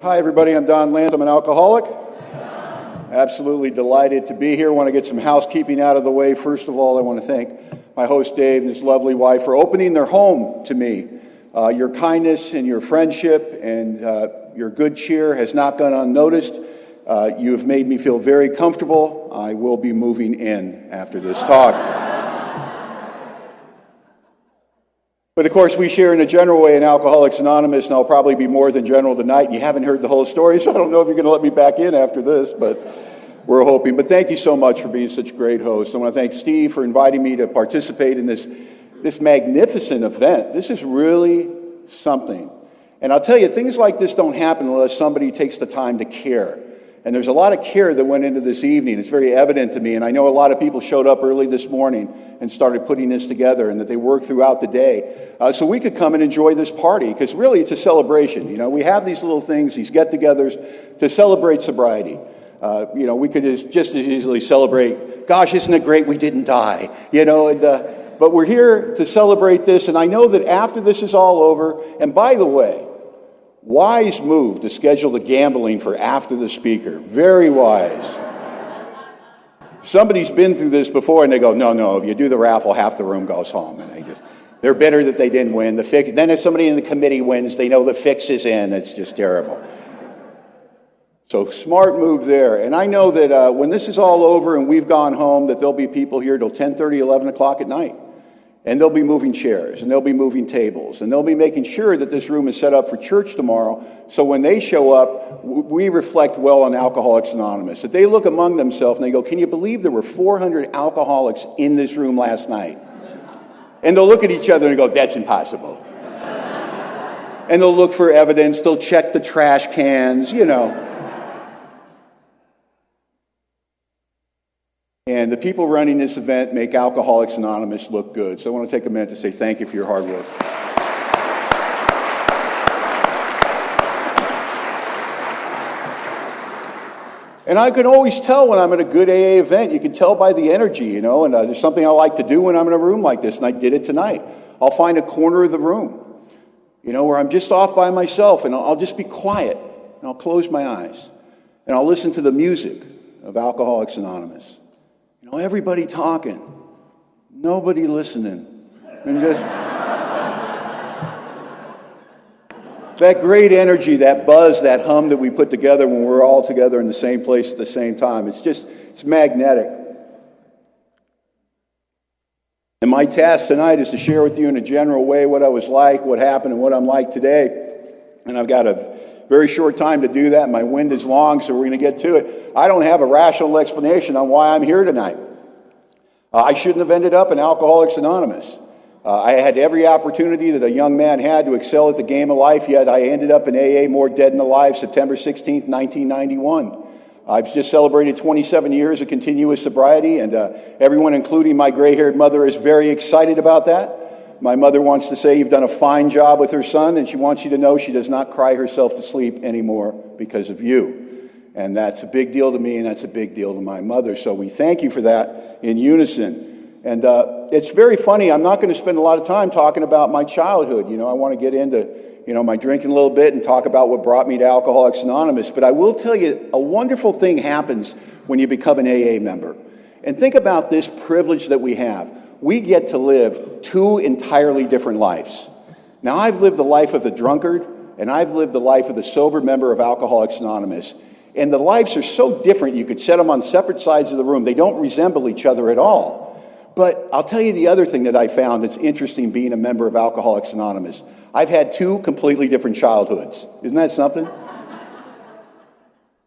Hi, everybody. I'm Don Land. I'm an alcoholic. Absolutely delighted to be here. I want to get some housekeeping out of the way. First of all, I want to thank my host, Dave, and his lovely wife for opening their home to me. Your kindness and your friendship and your good cheer has not gone unnoticed. You have made me feel very comfortable. I will be moving in after this talk. But of course, we share in a general way in Alcoholics Anonymous, and I'll probably be more than general tonight. You haven't heard the whole story, so I don't know if you're going to let me back in after this, but we're hoping. But thank you so much for being such a great host. I want to thank Steve for inviting me to participate in this magnificent event. This is really something. And I'll tell you, things like this don't happen unless somebody takes the time to care. And there's a lot of care that went into this evening. It's very evident to me, and I know a lot of people showed up early this morning and started putting this together, and that they worked throughout the day so we could come and enjoy this party, because really it's a celebration. You know, we have these little things, these get-togethers to celebrate sobriety. We could just as easily celebrate, gosh, isn't it great we didn't die? But we're here to celebrate this, and I know that after this is all over, and by the way, wise move to schedule the gambling for after the speaker. Very wise. Somebody's been through this before and they go, no, if you do the raffle, half the room goes home. And they're bitter that they didn't win. Then if somebody in the committee wins, they know the fix is in. It's just terrible. So smart move there. And I know that when this is all over and we've gone home, that there'll be people here till 10:30, 11 o'clock at night. And they'll be moving chairs, and they'll be moving tables, and they'll be making sure that this room is set up for church tomorrow, so when they show up, we reflect well on Alcoholics Anonymous. That they look among themselves and they go, can you believe there were 400 alcoholics in this room last night? And they'll look at each other and go, that's impossible. And they'll look for evidence, they'll check the trash cans, And the people running this event make Alcoholics Anonymous look good. So I want to take a minute to say thank you for your hard work. And I can always tell when I'm at a good AA event. You can tell by the energy, and there's something I like to do when I'm in a room like this, and I did it tonight. I'll find a corner of the room, where I'm just off by myself, and I'll just be quiet, and I'll close my eyes, and I'll listen to the music of Alcoholics Anonymous. Everybody talking, nobody listening, and just that great energy, that buzz, that hum that we put together when we're all together in the same place at the same time. It's magnetic. And my task tonight is to share with you in a general way what I was like, what happened, and what I'm like today. And I've got a very short time to do that. My wind is long, so we're going to get to it. I don't have a rational explanation on why I'm here tonight. I shouldn't have ended up in Alcoholics Anonymous. I had every opportunity that a young man had to excel at the game of life, yet I ended up in AA more dead than alive September 16th, 1991. I've just celebrated 27 years of continuous sobriety, and everyone, including my gray-haired mother, is very excited about that. My mother wants to say you've done a fine job with her son, and she wants you to know she does not cry herself to sleep anymore because of you. And that's a big deal to me, and that's a big deal to my mother. So we thank you for that in unison. And it's very funny. I'm not going to spend a lot of time talking about my childhood. I want to get into, my drinking a little bit and talk about what brought me to Alcoholics Anonymous. But I will tell you, a wonderful thing happens when you become an AA member. And think about this privilege that we have. We get to live two entirely different lives. Now, I've lived the life of the drunkard, and I've lived the life of the sober member of Alcoholics Anonymous. And the lives are so different, you could set them on separate sides of the room. They don't resemble each other at all. But I'll tell you the other thing that I found that's interesting being a member of Alcoholics Anonymous. I've had two completely different childhoods. Isn't that something?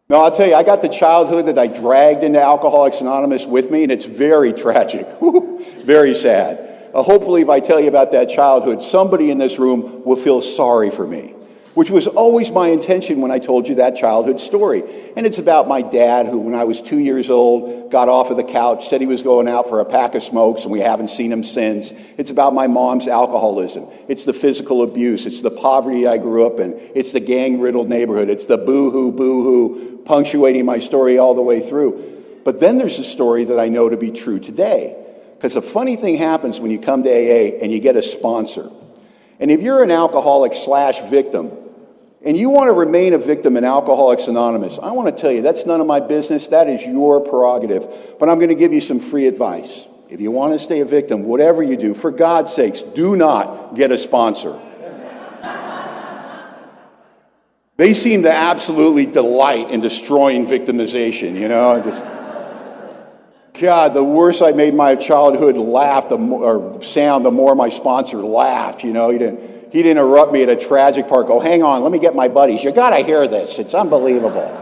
No, I'll tell you, I got the childhood that I dragged into Alcoholics Anonymous with me, and it's very tragic, very sad. Hopefully, if I tell you about that childhood, somebody in this room will feel sorry for me, which was always my intention when I told you that childhood story. And it's about my dad, who, when I was 2 years old, got off of the couch, said he was going out for a pack of smokes, and we haven't seen him since. It's about my mom's alcoholism. It's the physical abuse. It's the poverty I grew up in. It's the gang-riddled neighborhood. It's the boo-hoo, boo-hoo, punctuating my story all the way through. But then there's a story that I know to be true today. Because a funny thing happens when you come to AA and you get a sponsor. And if you're an alcoholic / victim, and you want to remain a victim in Alcoholics Anonymous, I want to tell you, that's none of my business. That is your prerogative. But I'm going to give you some free advice. If you want to stay a victim, whatever you do, for God's sakes, do not get a sponsor. They seem to absolutely delight in destroying victimization, you know. God, the worse I made my childhood laugh or sound, the more my sponsor laughed, you know. He'd interrupt me at a tragic part, go, hang on, let me get my buddies. You got to hear this. It's unbelievable.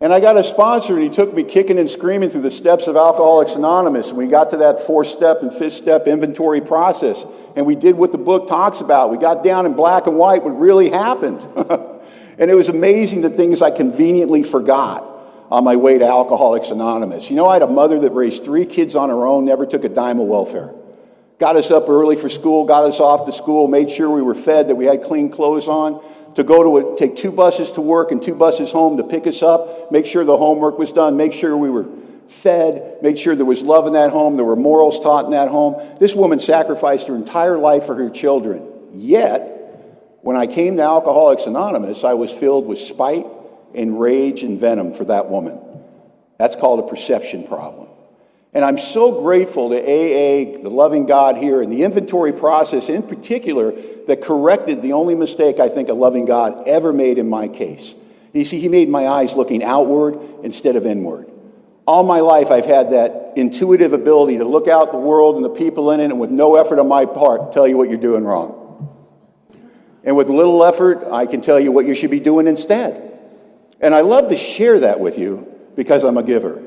And I got a sponsor, and he took me kicking and screaming through the steps of Alcoholics Anonymous. And we got to that 4-step and 5th-step inventory process. And we did what the book talks about. We got down in black and white what really happened. And it was amazing the things I conveniently forgot on my way to Alcoholics Anonymous. You know, I had a mother that raised 3 kids on her own, never took a dime of welfare. Got us up early for school, got us off to school, made sure we were fed, that we had clean clothes on, to take 2 buses to work and 2 buses home to pick us up, make sure the homework was done, make sure we were fed, make sure there was love in that home, there were morals taught in that home. This woman sacrificed her entire life for her children. Yet, when I came to Alcoholics Anonymous, I was filled with spite and rage and venom for that woman. That's called a perception problem. And I'm so grateful to AA, the loving God here, and the inventory process in particular that corrected the only mistake I think a loving God ever made in my case. You see, he made my eyes looking outward instead of inward. All my life I've had that intuitive ability to look out the world and the people in it and with no effort on my part tell you what you're doing wrong. And with little effort, I can tell you what you should be doing instead. And I love to share that with you because I'm a giver.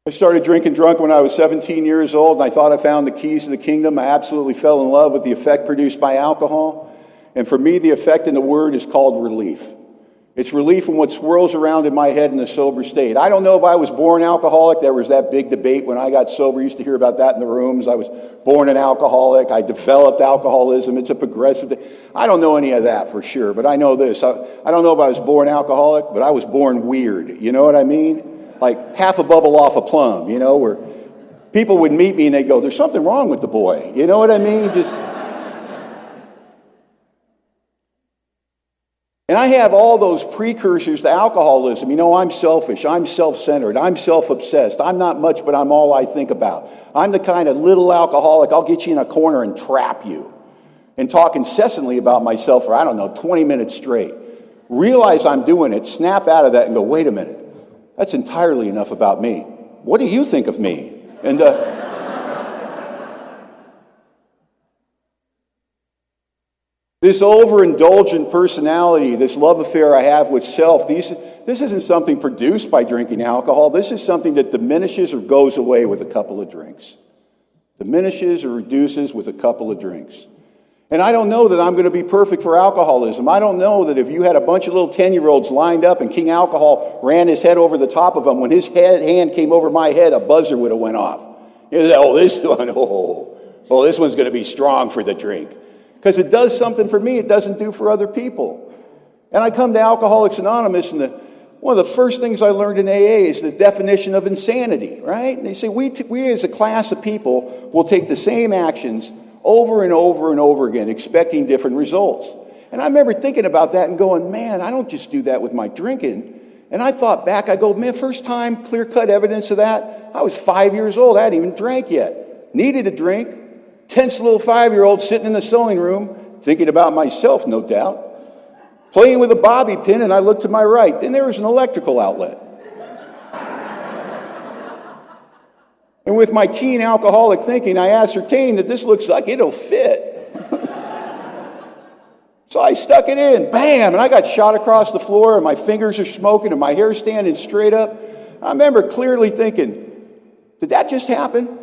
I started drinking drunk when I was 17 years old, and I thought I found the keys to the kingdom. I absolutely fell in love with the effect produced by alcohol. And for me, the effect in the word is called relief. It's relief from what swirls around in my head in a sober state. I don't know if I was born alcoholic. There was that big debate when I got sober. I used to hear about that in the rooms. I was born an alcoholic. I developed alcoholism. It's a progressive thing. I don't know any of that for sure, but I know this. I don't know if I was born alcoholic, but I was born weird. You know what I mean? Like half a bubble off a plum, you know, where people would meet me and they'd go, there's something wrong with the boy. You know what I mean? And I have all those precursors to alcoholism. You know, I'm selfish, I'm self-centered, I'm self-obsessed, I'm not much, but I'm all I think about. I'm the kind of little alcoholic, I'll get you in a corner and trap you and talk incessantly about myself for, 20 minutes straight. Realize I'm doing it, snap out of that and go, wait a minute. That's entirely enough about me. What do you think of me? And this overindulgent personality, this love affair I have with self, this isn't something produced by drinking alcohol. This is something that diminishes or goes away with a couple of drinks. Diminishes or reduces with a couple of drinks. And I don't know that I'm going to be perfect for alcoholism. I don't know that if you had a bunch of little 10-year-olds lined up and King Alcohol ran his head over the top of them, when his hand came over my head, a buzzer would have went off. You know, this one's going to be strong for the drink. Because it does something for me it doesn't do for other people. And I come to Alcoholics Anonymous, and one of the first things I learned in AA is the definition of insanity, right? And they say we as a class of people will take the same actions over and over and over again, expecting different results. And I remember thinking about that and going, man, I don't just do that with my drinking. And I thought back, I go, man, first time clear-cut evidence of that, I was 5 years old. I hadn't even drank yet. Needed a drink. Tense little 5-year-old sitting in the sewing room, thinking about myself, no doubt. Playing with a bobby pin, and I looked to my right. Then there was an electrical outlet. And with my keen alcoholic thinking, I ascertained that this looks like it'll fit. So I stuck it in, bam, and I got shot across the floor, and my fingers are smoking, and my hair's standing straight up. I remember clearly thinking, did that just happen?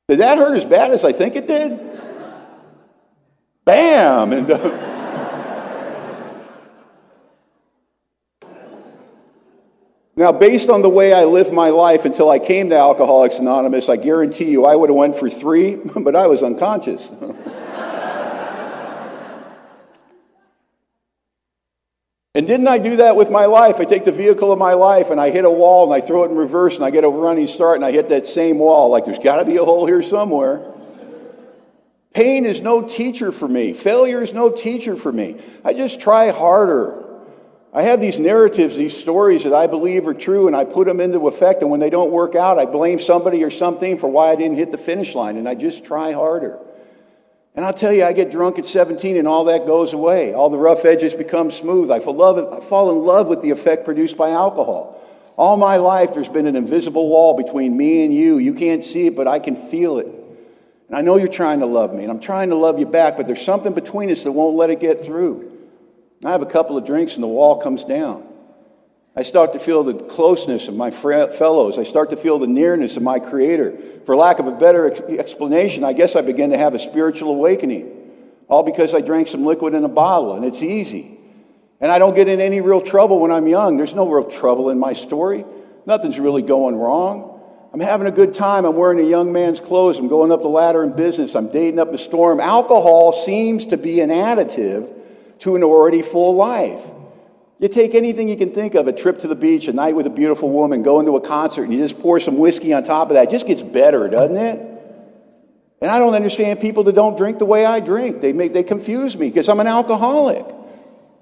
Did that hurt as bad as I think it did? Bam! And now, based on the way I lived my life until I came to Alcoholics Anonymous, I guarantee you I would have went for 3, but I was unconscious. And And didn't I do that with my life? I take the vehicle of my life and I hit a wall and I throw it in reverse and I get a running start and I hit that same wall. Like there's got to be a hole here somewhere. Pain is no teacher for me. Failure is no teacher for me. I just try harder. I have these narratives, these stories that I believe are true, and I put them into effect, and when they don't work out, I blame somebody or something for why I didn't hit the finish line, and I just try harder. And I'll tell you, I get drunk at 17 and all that goes away. All the rough edges become smooth. I fall in love with the effect produced by alcohol. All my life, there's been an invisible wall between me and you. You can't see it, but I can feel it. And I know you're trying to love me, and I'm trying to love you back, but there's something between us that won't let it get through. I have a couple of drinks and the wall comes down. I start to feel the closeness of my fellows. I start to feel the nearness of my Creator. For lack of a better explanation, I guess I begin to have a spiritual awakening. All because I drank some liquid in a bottle, and it's easy. And I don't get in any real trouble when I'm young. There's no real trouble in my story. Nothing's really going wrong. I'm having a good time. I'm wearing a young man's clothes. I'm going up the ladder in business. I'm dating up a storm. Alcohol seems to be an additive to an already full life. You take anything you can think of, a trip to the beach, a night with a beautiful woman, going to a concert, and you just pour some whiskey on top of that. It just gets better, doesn't it? And I don't understand people that don't drink the way I drink. They confuse me because I'm an alcoholic.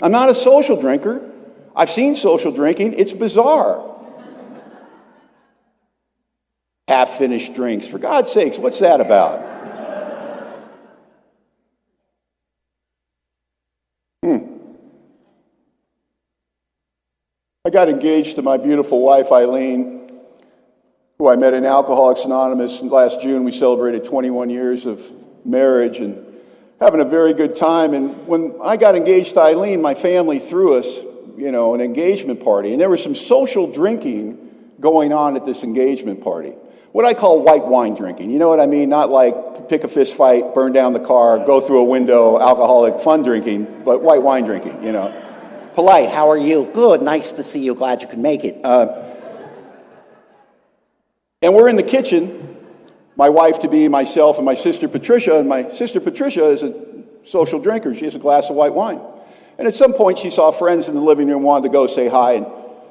I'm not a social drinker. I've seen social drinking. It's bizarre. Half-finished drinks. For God's sakes, what's that about? I got engaged to my beautiful wife, Eileen, who I met in Alcoholics Anonymous. Last June, we celebrated 21 years of marriage and having a very good time. And when I got engaged to Eileen, my family threw us, an engagement party. And there was some social drinking going on at this engagement party. What I call white wine drinking. You know what I mean? Not like pick a fist fight, burn down the car, go through a window, alcoholic fun drinking, but white wine drinking, Polite, how are you? Good, nice to see you, glad you could make it. And we're in the kitchen, my wife-to-be, myself, and my sister Patricia, and my sister Patricia is a social drinker. She has a glass of white wine. And at some point, she saw friends in the living room, wanted to go say hi, and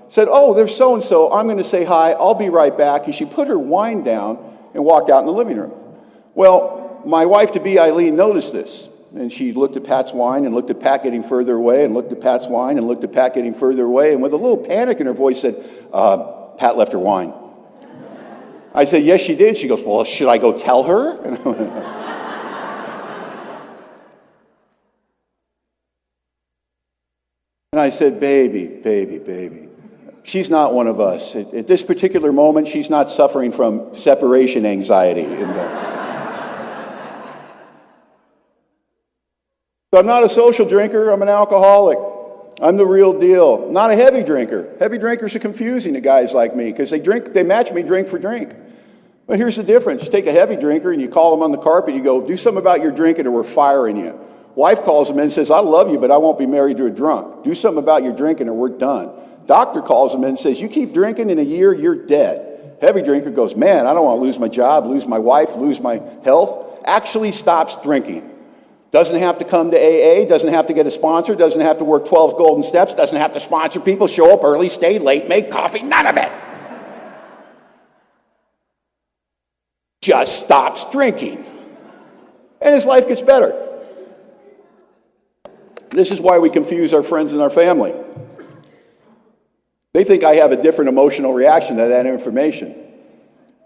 said, oh, there's so-and-so, I'm going to say hi, I'll be right back. And she put her wine down and walked out in the living room. Well, my wife-to-be, Eileen, noticed this. And she looked at Pat's wine and looked at Pat getting further away and looked at Pat's wine and looked at Pat getting further away. And with a little panic in her voice said, Pat left her wine. I said, yes, she did. She goes, well, should I go tell her? And I said, baby. She's not one of us. At this particular moment, she's not suffering from separation anxiety. So I'm not a social drinker, I'm an alcoholic. I'm the real deal. Not a heavy drinker. Heavy drinkers are confusing to guys like me because they match me drink for drink. But here's the difference. You take a heavy drinker and you call them on the carpet, you go, do something about your drinking or we're firing you. Wife calls them in and says, I love you, but I won't be married to a drunk. Do something about your drinking or we're done. Doctor calls them in and says, you keep drinking, in a year, you're dead. Heavy drinker goes, man, I don't want to lose my job, lose my wife, lose my health. Actually stops drinking. Doesn't have to come to AA, doesn't have to get a sponsor, doesn't have to work 12 golden steps, doesn't have to sponsor people, show up early, stay late, make coffee, none of it. Just stops drinking. And his life gets better. This is why we confuse our friends and our family. They think I have a different emotional reaction to that information.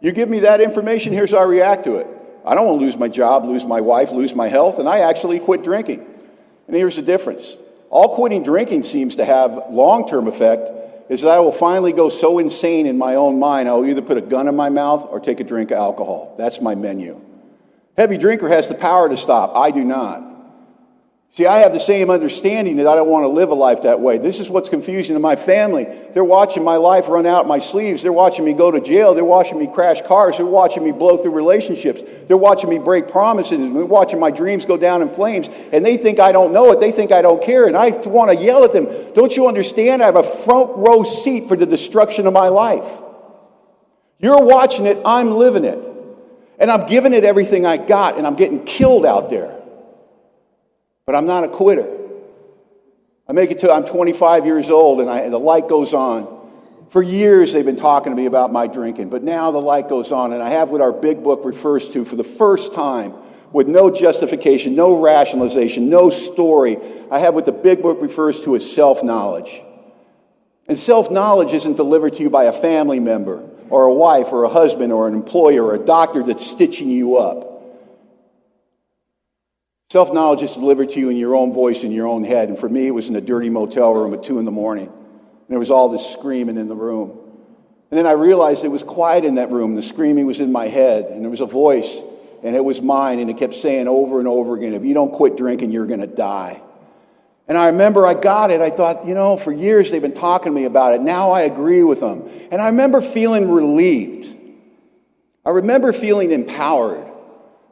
You give me that information, here's how I react to it. I don't want to lose my job, lose my wife, lose my health, and I actually quit drinking. And here's the difference. All quitting drinking seems to have long-term effect is that I will finally go so insane in my own mind, I'll either put a gun in my mouth or take a drink of alcohol. That's my menu. Heavy drinker has the power to stop. I do not. See, I have the same understanding that I don't want to live a life that way. This is what's confusing to my family. They're watching my life run out my sleeves. They're watching me go to jail. They're watching me crash cars. They're watching me blow through relationships. They're watching me break promises. They're watching my dreams go down in flames. And they think I don't know it. They think I don't care. And I want to yell at them. Don't you understand? I have a front row seat for the destruction of my life. You're watching it. I'm living it. And I'm giving it everything I got. And I'm getting killed out there. But I'm not a quitter. I'm 25 years old, and the light goes on. For years, they've been talking to me about my drinking, but now the light goes on, and I have what our big book refers to for the first time, with no justification, no rationalization, no story. I have what the big book refers to as self-knowledge. And self-knowledge isn't delivered to you by a family member, or a wife, or a husband, or an employer, or a doctor that's stitching you up. Self-knowledge is delivered to you in your own voice, in your own head. And for me, it was in a dirty motel room at 2 a.m. And there was all this screaming in the room. And then I realized it was quiet in that room. The screaming was in my head. And there was a voice, and it was mine. And it kept saying over and over again, if you don't quit drinking, you're going to die. And I remember I got it. I thought, for years they've been talking to me about it. Now I agree with them. And I remember feeling relieved. I remember feeling empowered.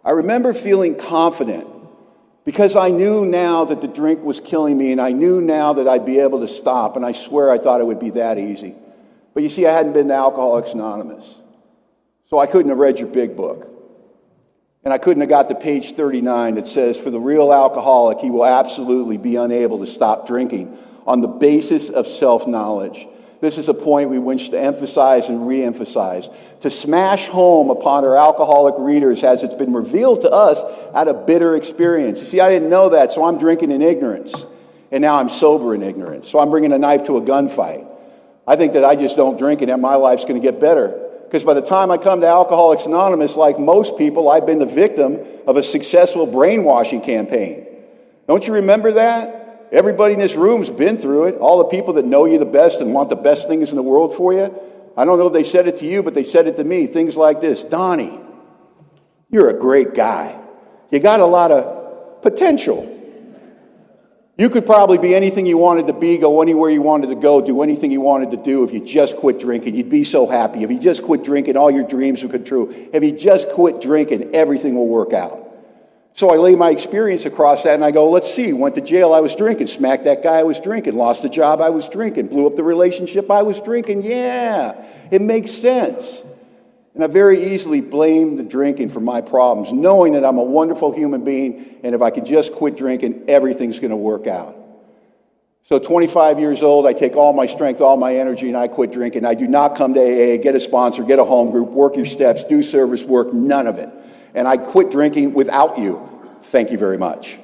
I remember feeling confident. Because I knew now that the drink was killing me, and I knew now that I'd be able to stop, and I swear I thought it would be that easy. But you see, I hadn't been to Alcoholics Anonymous, so I couldn't have read your big book. And I couldn't have got to page 39 that says, for the real alcoholic, he will absolutely be unable to stop drinking on the basis of self-knowledge. This is a point we wish to emphasize and re-emphasize, to smash home upon our alcoholic readers as it's been revealed to us out of bitter experience. You see, I didn't know that, so I'm drinking in ignorance. And now I'm sober in ignorance. So I'm bringing a knife to a gunfight. I think that I just don't drink and that my life's going to get better. Because by the time I come to Alcoholics Anonymous, like most people, I've been the victim of a successful brainwashing campaign. Don't you remember that? Everybody in this room's been through it. All the people that know you the best and want the best things in the world for you. I don't know if they said it to you, but they said it to me. Things like this. Donnie, you're a great guy. You got a lot of potential. You could probably be anything you wanted to be, go anywhere you wanted to go, do anything you wanted to do if you just quit drinking. You'd be so happy. If you just quit drinking, all your dreams would come true. If you just quit drinking, everything will work out. So I lay my experience across that and I go, let's see, went to jail, I was drinking, smacked that guy, I was drinking, lost the job, I was drinking, blew up the relationship, I was drinking. Yeah, it makes sense. And I very easily blamed the drinking for my problems, knowing that I'm a wonderful human being, and if I could just quit drinking, everything's going to work out. So 25 years old, I take all my strength, all my energy, and I quit drinking. I do not come to AA, get a sponsor, get a home group, work your steps, do service work, none of it. And I quit drinking without you. Thank you very much.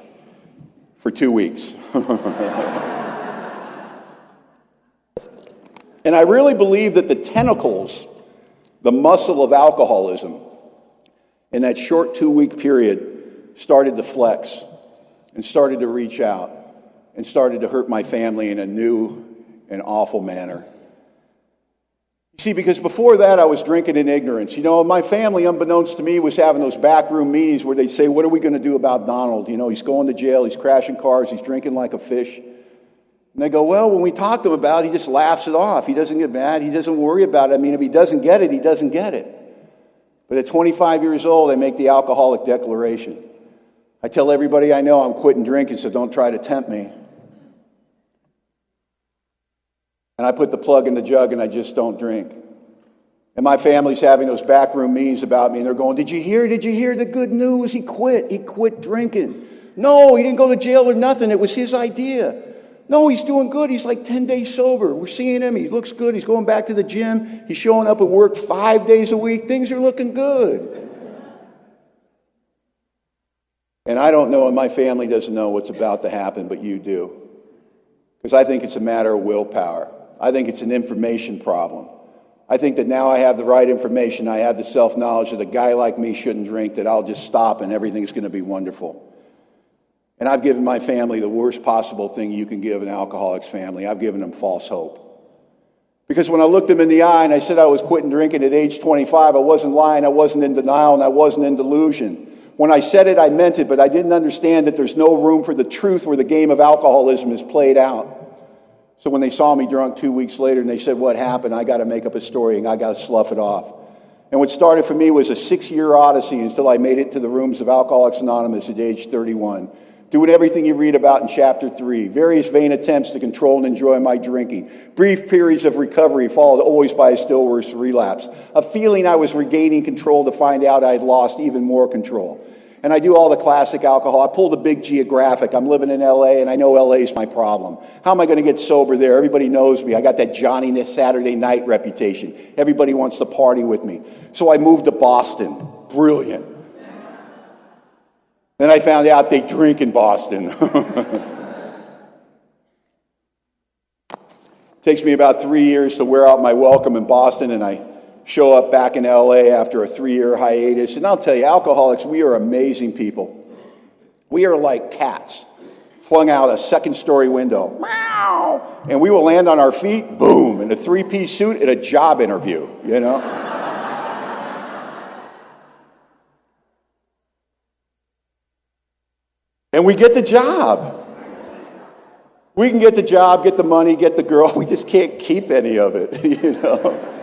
For 2 weeks. And I really believe that the tentacles, the muscle of alcoholism, in that short 2-week period started to flex and started to reach out and started to hurt my family in a new and awful manner. See, because before that, I was drinking in ignorance. My family, unbeknownst to me, was having those backroom meetings where they'd say, what are we going to do about Donald? He's going to jail, he's crashing cars, he's drinking like a fish. And they go, well, when we talk to him about it, he just laughs it off. He doesn't get mad, he doesn't worry about it. If he doesn't get it, he doesn't get it. But at 25 years old, I make the alcoholic declaration. I tell everybody I know I'm quitting drinking, so don't try to tempt me. And I put the plug in the jug and I just don't drink. And my family's having those backroom meetings about me and they're going, did you hear the good news? He quit drinking. No, he didn't go to jail or nothing. It was his idea. No, he's doing good. He's like 10 days sober. We're seeing him. He looks good. He's going back to the gym. He's showing up at work 5 days a week. Things are looking good. And I don't know, and my family doesn't know what's about to happen, but you do. Because I think it's a matter of willpower. I think it's an information problem. I think that now I have the right information. I have the self-knowledge that a guy like me shouldn't drink, that I'll just stop and everything's going to be wonderful. And I've given my family the worst possible thing you can give an alcoholic's family. I've given them false hope. Because when I looked them in the eye and I said I was quitting drinking at age 25, I wasn't lying, I wasn't in denial, and I wasn't in delusion. When I said it, I meant it, but I didn't understand that there's no room for the truth where the game of alcoholism is played out. So when they saw me drunk 2 weeks later and they said, what happened? I got to make up a story and I got to slough it off. And what started for me was a 6-year odyssey until I made it to the rooms of Alcoholics Anonymous at age 31. Doing everything you read about in chapter 3. Various vain attempts to control and enjoy my drinking. Brief periods of recovery followed always by a still worse relapse. A feeling I was regaining control to find out I had lost even more control. And I do all the classic alcohol. I pull the big geographic. I'm living in LA, and I know LA is my problem. How am I going to get sober there? Everybody knows me. I got that Johnny Saturday night reputation. Everybody wants to party with me. So I moved to Boston. Brilliant. Then I found out they drink in Boston. Takes me about 3 years to wear out my welcome in Boston, and I show up back in LA after a 3-year hiatus. And I'll tell you, alcoholics, we are amazing people. We are like cats flung out a second-story window. Meow! And we will land on our feet, boom, in a 3-piece suit at a job interview, you know? And we get the job. We can get the job, get the money, get the girl. We just can't keep any of it, you know?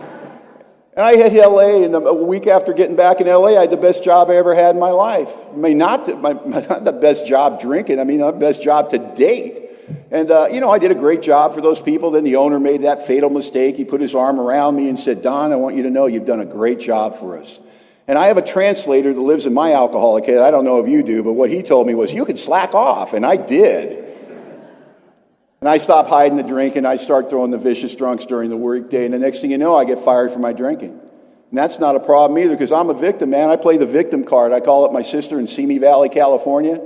And I hit LA, and a week after getting back in LA, I had the best job I ever had in my life. I mean, not the best job drinking, I mean, the best job to date. And, I did a great job for those people. Then the owner made that fatal mistake. He put his arm around me and said, Don, I want you to know you've done a great job for us. And I have a translator that lives in my alcoholic head. I don't know if you do, but what he told me was, you can slack off, and I did. And I stop hiding the drink, and I start throwing the vicious drunks during the workday, and the next thing you know, I get fired for my drinking. And that's not a problem either, because I'm a victim, man. I play the victim card. I call up my sister in Simi Valley, California.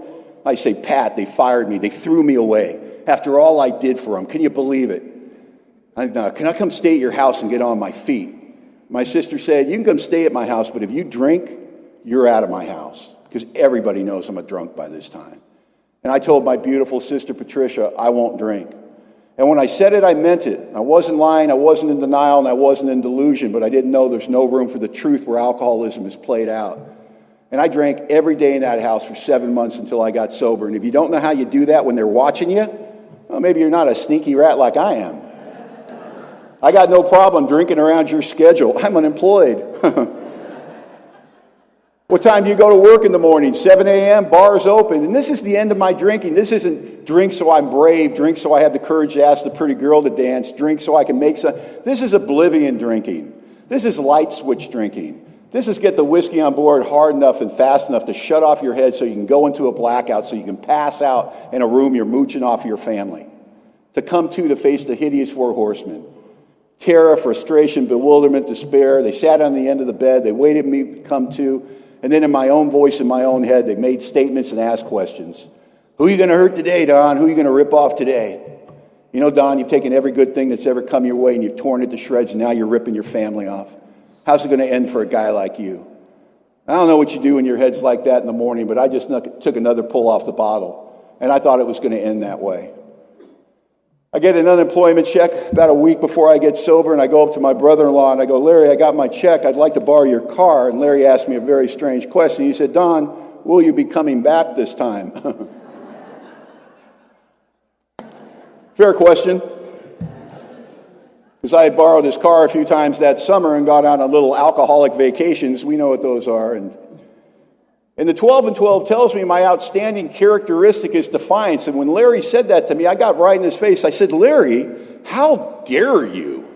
I say, Pat, they fired me. They threw me away after all I did for them. Can you believe it? Can I come stay at your house and get on my feet? My sister said, you can come stay at my house, but if you drink, you're out of my house, because everybody knows I'm a drunk by this time. And I told my beautiful sister, Patricia, I won't drink. And when I said it, I meant it. I wasn't lying, I wasn't in denial, and I wasn't in delusion, but I didn't know there's no room for the truth where alcoholism is played out. And I drank every day in that house for 7 months until I got sober. And if you don't know how you do that when they're watching you, well, maybe you're not a sneaky rat like I am. I got no problem drinking around your schedule. I'm unemployed. What time do you go to work in the morning? 7 a.m., bars open. And this is the end of my drinking. This isn't drink so I'm brave, drink so I have the courage to ask the pretty girl to dance, drink so I can make some. This is oblivion drinking. This is light switch drinking. This is get the whiskey on board hard enough and fast enough to shut off your head so you can go into a blackout, so you can pass out in a room you're mooching off your family. To come to face the hideous 4 horsemen. Terror, frustration, bewilderment, despair. They sat on the end of the bed. They waited me to come to. And then in my own voice, in my own head, they made statements and asked questions. Who are you going to hurt today, Don? Who are you going to rip off today? You know, Don, you've taken every good thing that's ever come your way and you've torn it to shreds, and now you're ripping your family off. How's it going to end for a guy like you? I don't know what you do in your heads like that in the morning, but I just took another pull off the bottle, and I thought it was going to end that way. I get an unemployment check about a week before I get sober, and I go up to my brother-in-law and I go, Larry, I got my check. I'd like to borrow your car. And Larry asked me a very strange question. He said, Don, will you be coming back this time? Fair question. Because I had borrowed his car a few times that summer and got on a little alcoholic vacations. We know what those are. And the 12 and 12 tells me my outstanding characteristic is defiance. And when Larry said that to me, I got right in his face. I said, Larry, how dare you?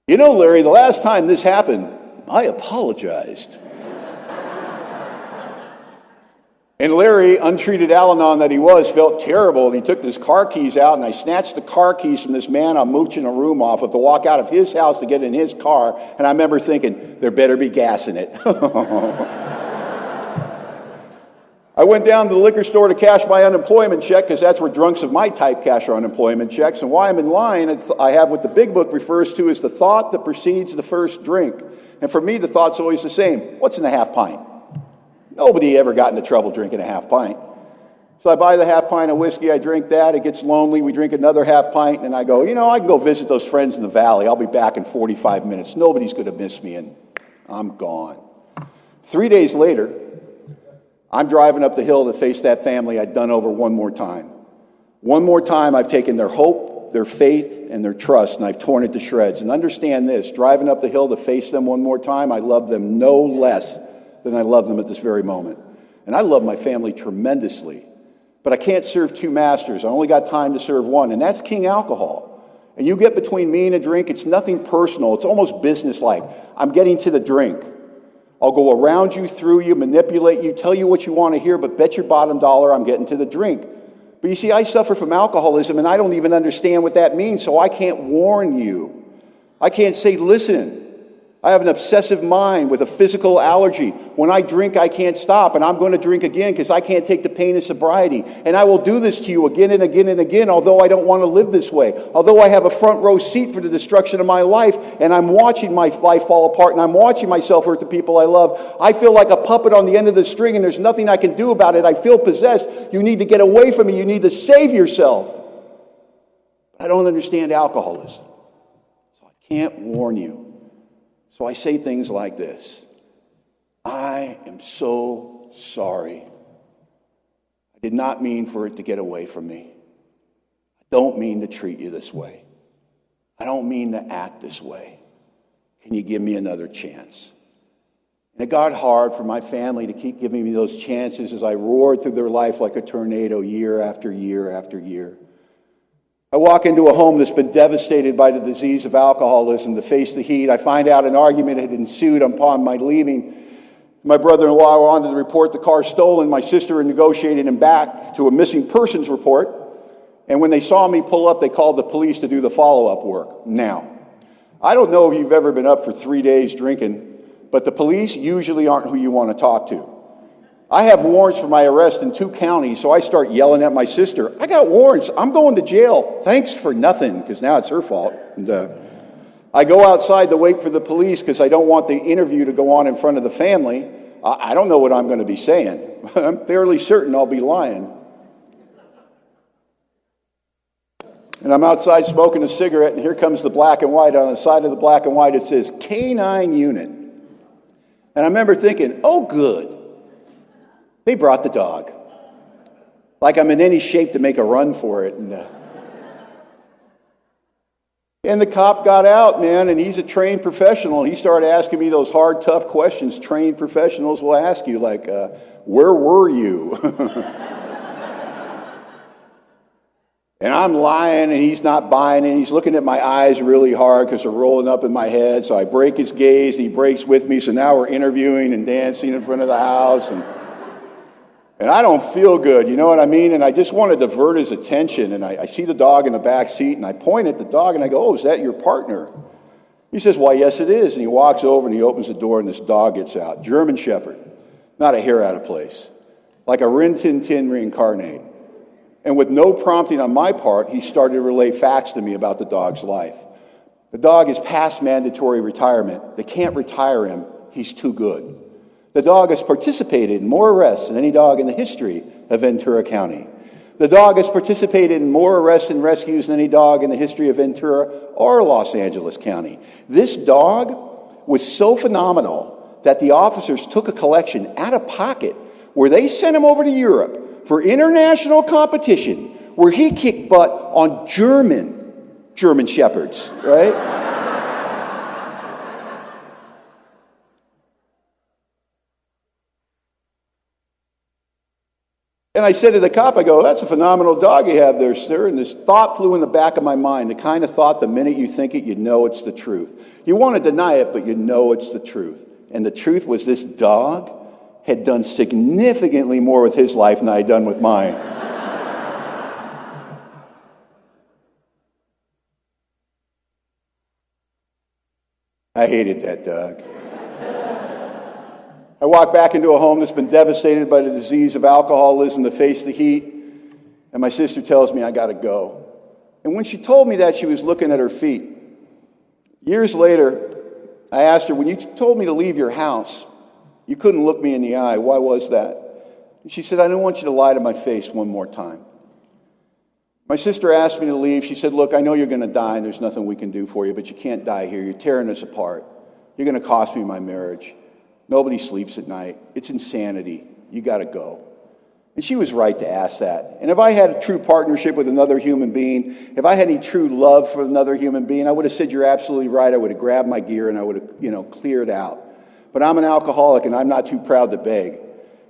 You know, Larry, the last time this happened, I apologized. And Larry, untreated Al-Anon that he was, felt terrible, and he took his car keys out, and I snatched the car keys from this man I'm mooching a room off of to walk out of his house to get in his car, and I remember thinking, there better be gas in it. I went down to the liquor store to cash my unemployment check, because that's where drunks of my type cash our unemployment checks, and why I'm in line, I have what the big book refers to as the thought that precedes the first drink. And for me, the thought's always the same. What's in a half pint? Nobody ever got into trouble drinking a half pint. So I buy the half pint of whiskey, I drink that, it gets lonely, we drink another half pint, and I go, I can go visit those friends in the valley. I'll be back in 45 minutes. Nobody's going to miss me, and I'm gone. 3 days later, I'm driving up the hill to face that family I'd done over one more time. One more time, I've taken their hope, their faith, and their trust, and I've torn it to shreds. And understand this, driving up the hill to face them one more time, I love them no less than I love them at this very moment. And I love my family tremendously. But I can't serve 2 masters. I only got time to serve one, and that's King Alcohol. And you get between me and a drink, it's nothing personal. It's almost businesslike. I'm getting to the drink. I'll go around you, through you, manipulate you, tell you what you want to hear, but bet your bottom dollar I'm getting to the drink. But you see, I suffer from alcoholism, and I don't even understand what that means, so I can't warn you. I can't say, listen, I have an obsessive mind with a physical allergy. When I drink, I can't stop, and I'm going to drink again because I can't take the pain of sobriety. And I will do this to you again and again and again, although I don't want to live this way. Although I have a front row seat for the destruction of my life, and I'm watching my life fall apart, and I'm watching myself hurt the people I love. I feel like a puppet on the end of the string, and there's nothing I can do about it. I feel possessed. You need to get away from me. You need to save yourself. But I don't understand alcoholism, so I can't warn you. So I say things like this: I am so sorry. I did not mean for it to get away from me. I don't mean to treat you this way. I don't mean to act this way. Can you give me another chance? And it got hard for my family to keep giving me those chances as I roared through their life like a tornado year after year after year. I walk into a home that's been devastated by the disease of alcoholism to face the heat. I find out an argument had ensued upon my leaving. My brother-in-law wanted to report the car stolen. My sister negotiated him back to a missing persons report. And when they saw me pull up, they called the police to do the follow-up work. Now, I don't know if you've ever been up for 3 days drinking, but the police usually aren't who you want to talk to. I have warrants for my arrest in 2 counties, so I start yelling at my sister. I got warrants. I'm going to jail. Thanks for nothing, because now it's her fault. And I go outside to wait for the police because I don't want the interview to go on in front of the family. I don't know what I'm going to be saying. I'm fairly certain I'll be lying. And I'm outside smoking a cigarette, and here comes the black and white. On the side of the black and white, it says K-9 unit. And I remember thinking, oh, good. They brought the dog. Like I'm in any shape to make a run for it. And the cop got out, man, and he's a trained professional. And he started asking me those hard, tough questions trained professionals will ask you, like, where were you? And I'm lying, and he's not buying it. He's looking at my eyes really hard because they're rolling up in my head. So I break his gaze, and he breaks with me. So now we're interviewing and dancing in front of the house. And I don't feel good, you know what I mean? And I just want to divert his attention. And I see the dog in the back seat, and I point at the dog, and I go, oh, is that your partner? He says, why, yes, it is. And he walks over, and he opens the door, and this dog gets out. German Shepherd. Not a hair out of place. Like a Rin Tin Tin reincarnate. And with no prompting on my part, he started to relay facts to me about the dog's life. The dog is past mandatory retirement. They can't retire him. He's too good. The dog has participated in more arrests than any dog in the history of Ventura County. The dog has participated in more arrests and rescues than any dog in the history of Ventura or Los Angeles County. This dog was so phenomenal that the officers took a collection out of pocket where they sent him over to Europe for international competition where he kicked butt on German Shepherds, right? And I said to the cop, I go, that's a phenomenal dog you have there, sir. And this thought flew in the back of my mind, the kind of thought the minute you think it, you know it's the truth. You want to deny it, but you know it's the truth. And the truth was this dog had done significantly more with his life than I had done with mine. I hated that dog. I walk back into a home that's been devastated by the disease of alcoholism to face the heat, and my sister tells me I got to go. And when she told me that, she was looking at her feet. Years later, I asked her, when you told me to leave your house, you couldn't look me in the eye. Why was that? And she said, I don't want you to lie to my face one more time. My sister asked me to leave. She said, look, I know you're going to die, and there's nothing we can do for you, but you can't die here. You're tearing us apart. You're going to cost me my marriage. Nobody sleeps at night. It's insanity. You got to go. And she was right to ask that. And if I had a true partnership with another human being, if I had any true love for another human being, I would have said, you're absolutely right. I would have grabbed my gear and I would have, cleared out. But I'm an alcoholic and I'm not too proud to beg.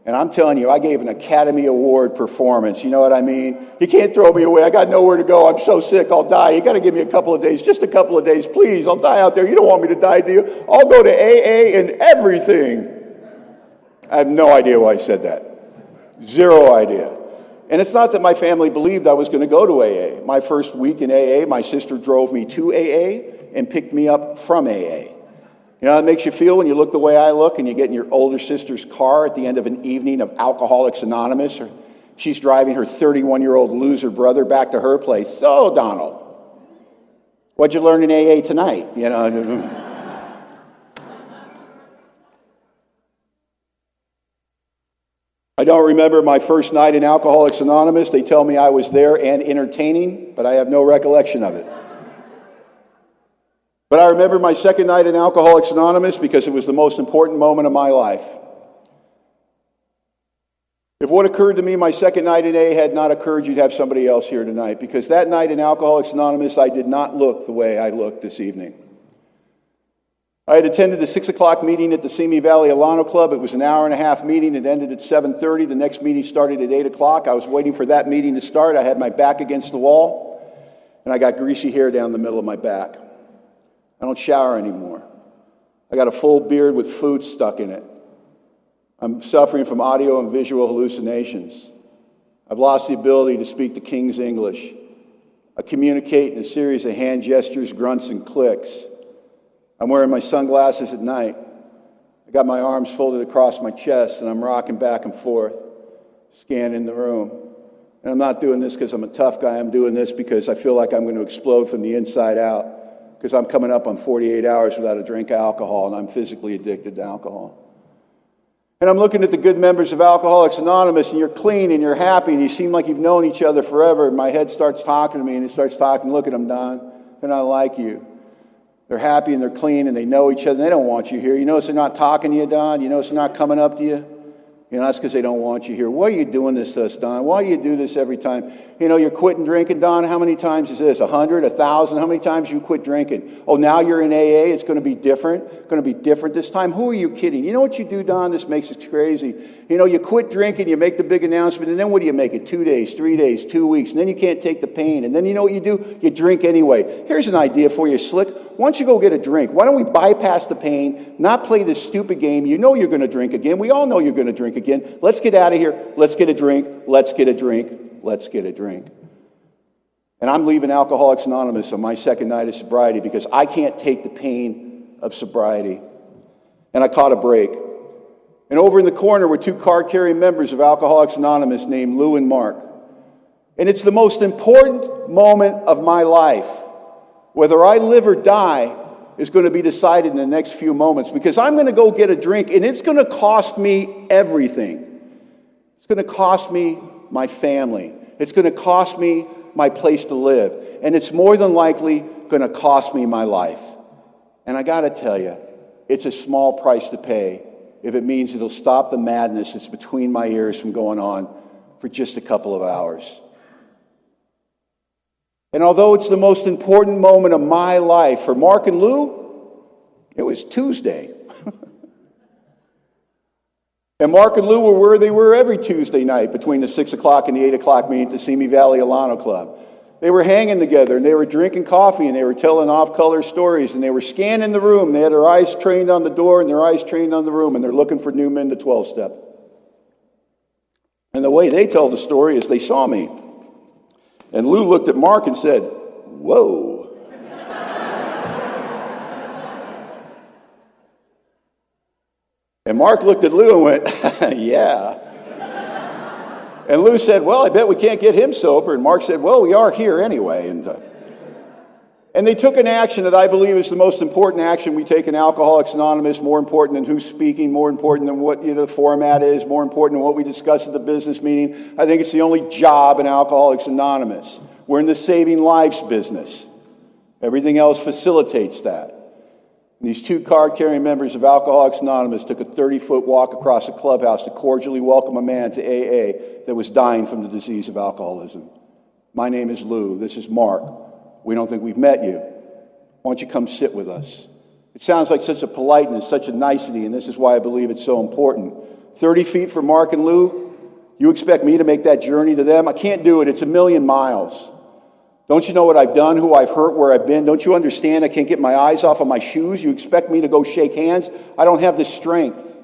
And I'm telling you, I gave an Academy Award performance. You know what I mean? You can't throw me away. I got nowhere to go. I'm so sick. I'll die. You got to give me a couple of days, just a couple of days. Please, I'll die out there. You don't want me to die, do you? I'll go to AA and everything. I have no idea why I said that. Zero idea. And it's not that my family believed I was going to go to AA. My first week in AA, my sister drove me to AA and picked me up from AA. You know how it makes you feel when you look the way I look and you get in your older sister's car at the end of an evening of Alcoholics Anonymous, or she's driving her 31-year-old loser brother back to her place. So, Donald, what'd you learn in AA tonight? You know. I don't remember my first night in Alcoholics Anonymous. They tell me I was there and entertaining, but I have no recollection of it. But I remember my second night in Alcoholics Anonymous because it was the most important moment of my life. If what occurred to me my second night in AA had not occurred, you'd have somebody else here tonight, because that night in Alcoholics Anonymous, I did not look the way I looked this evening. I had attended the 6 o'clock meeting at the Simi Valley Alano Club. It was an hour-and-a-half meeting. It ended at 7:30. The next meeting started at 8 o'clock. I was waiting for that meeting to start. I had my back against the wall, and I got greasy hair down the middle of my back. I don't shower anymore. I got a full beard with food stuck in it. I'm suffering from audio and visual hallucinations. I've lost the ability to speak the King's English. I communicate in a series of hand gestures, grunts, and clicks. I'm wearing my sunglasses at night. I got my arms folded across my chest, and I'm rocking back and forth, scanning the room. And I'm not doing this because I'm a tough guy. I'm doing this because I feel like I'm going to explode from the inside out, because I'm coming up on 48 hours without a drink of alcohol, and I'm physically addicted to alcohol. And I'm looking at the good members of Alcoholics Anonymous, and you're clean, and you're happy, and you seem like you've known each other forever. And my head starts talking to me, and it starts talking, look at them, Don. They're not like you. They're happy and they're clean and they know each other. They don't want you here. You notice they're not talking to you, Don? You notice they're not coming up to you? You know, that's because they don't want you here. Why are you doing this to us, Don? Why do you do this every time? You know, you're quitting drinking, Don. How many times is this? 100, 1,000? How many times you quit drinking? Oh, now you're in AA. It's going to be different. It's going to be different this time. Who are you kidding? You know what you do, Don? This makes it crazy. You know, you quit drinking, you make the big announcement, and then what do you make it? 2 days, 3 days, 2 weeks, and then you can't take the pain. And then you know what you do? You drink anyway. Here's an idea for you, Slick. Why don't you go get a drink? Why don't we bypass the pain, not play this stupid game? You know you're going to drink again. We all know you're going to drink again. Let's get out of here. Let's get a drink. Let's get a drink. Let's get a drink. And I'm leaving Alcoholics Anonymous on my second night of sobriety because I can't take the pain of sobriety. And I caught a break. And over in the corner were two card-carrying members of Alcoholics Anonymous named Lou and Mark. And it's the most important moment of my life. Whether I live or die is going to be decided in the next few moments, because I'm going to go get a drink, and it's going to cost me everything. It's going to cost me my family. It's going to cost me my place to live. And it's more than likely going to cost me my life. And I got to tell you, it's a small price to pay if it means it'll stop the madness that's between my ears from going on for just a couple of hours. And although it's the most important moment of my life, for Mark and Lou, it was Tuesday. And Mark and Lou were where they were every Tuesday night between the 6 o'clock and the 8 o'clock meeting at the Simi Valley Alano Club. They were hanging together, and they were drinking coffee, and they were telling off-color stories, and they were scanning the room. They had their eyes trained on the door and their eyes trained on the room, and they're looking for new men to 12-step. And the way they tell the story is they saw me. And Lou looked at Mark and said, "Whoa." And Mark looked at Lou and went, "Yeah." And Lou said, "Well, I bet we can't get him sober." And Mark said, "Well, we are here anyway." And they took an action that I believe is the most important action we take in Alcoholics Anonymous, more important than who's speaking, more important than what the format is, more important than what we discuss at the business meeting. I think it's the only job in Alcoholics Anonymous. We're in the saving lives business. Everything else facilitates that. And these two card-carrying members of Alcoholics Anonymous took a 30-foot walk across the clubhouse to cordially welcome a man to AA that was dying from the disease of alcoholism. "My name is Lou. This is Mark. We don't think we've met you. Why don't you come sit with us?" It sounds like such a politeness, such a nicety, and this is why I believe it's so important. 30 feet from Mark and Lou, you expect me to make that journey to them? I can't do it. It's 1,000,000 miles. Don't you know what I've done, who I've hurt, where I've been? Don't you understand I can't get my eyes off of my shoes? You expect me to go shake hands? I don't have the strength.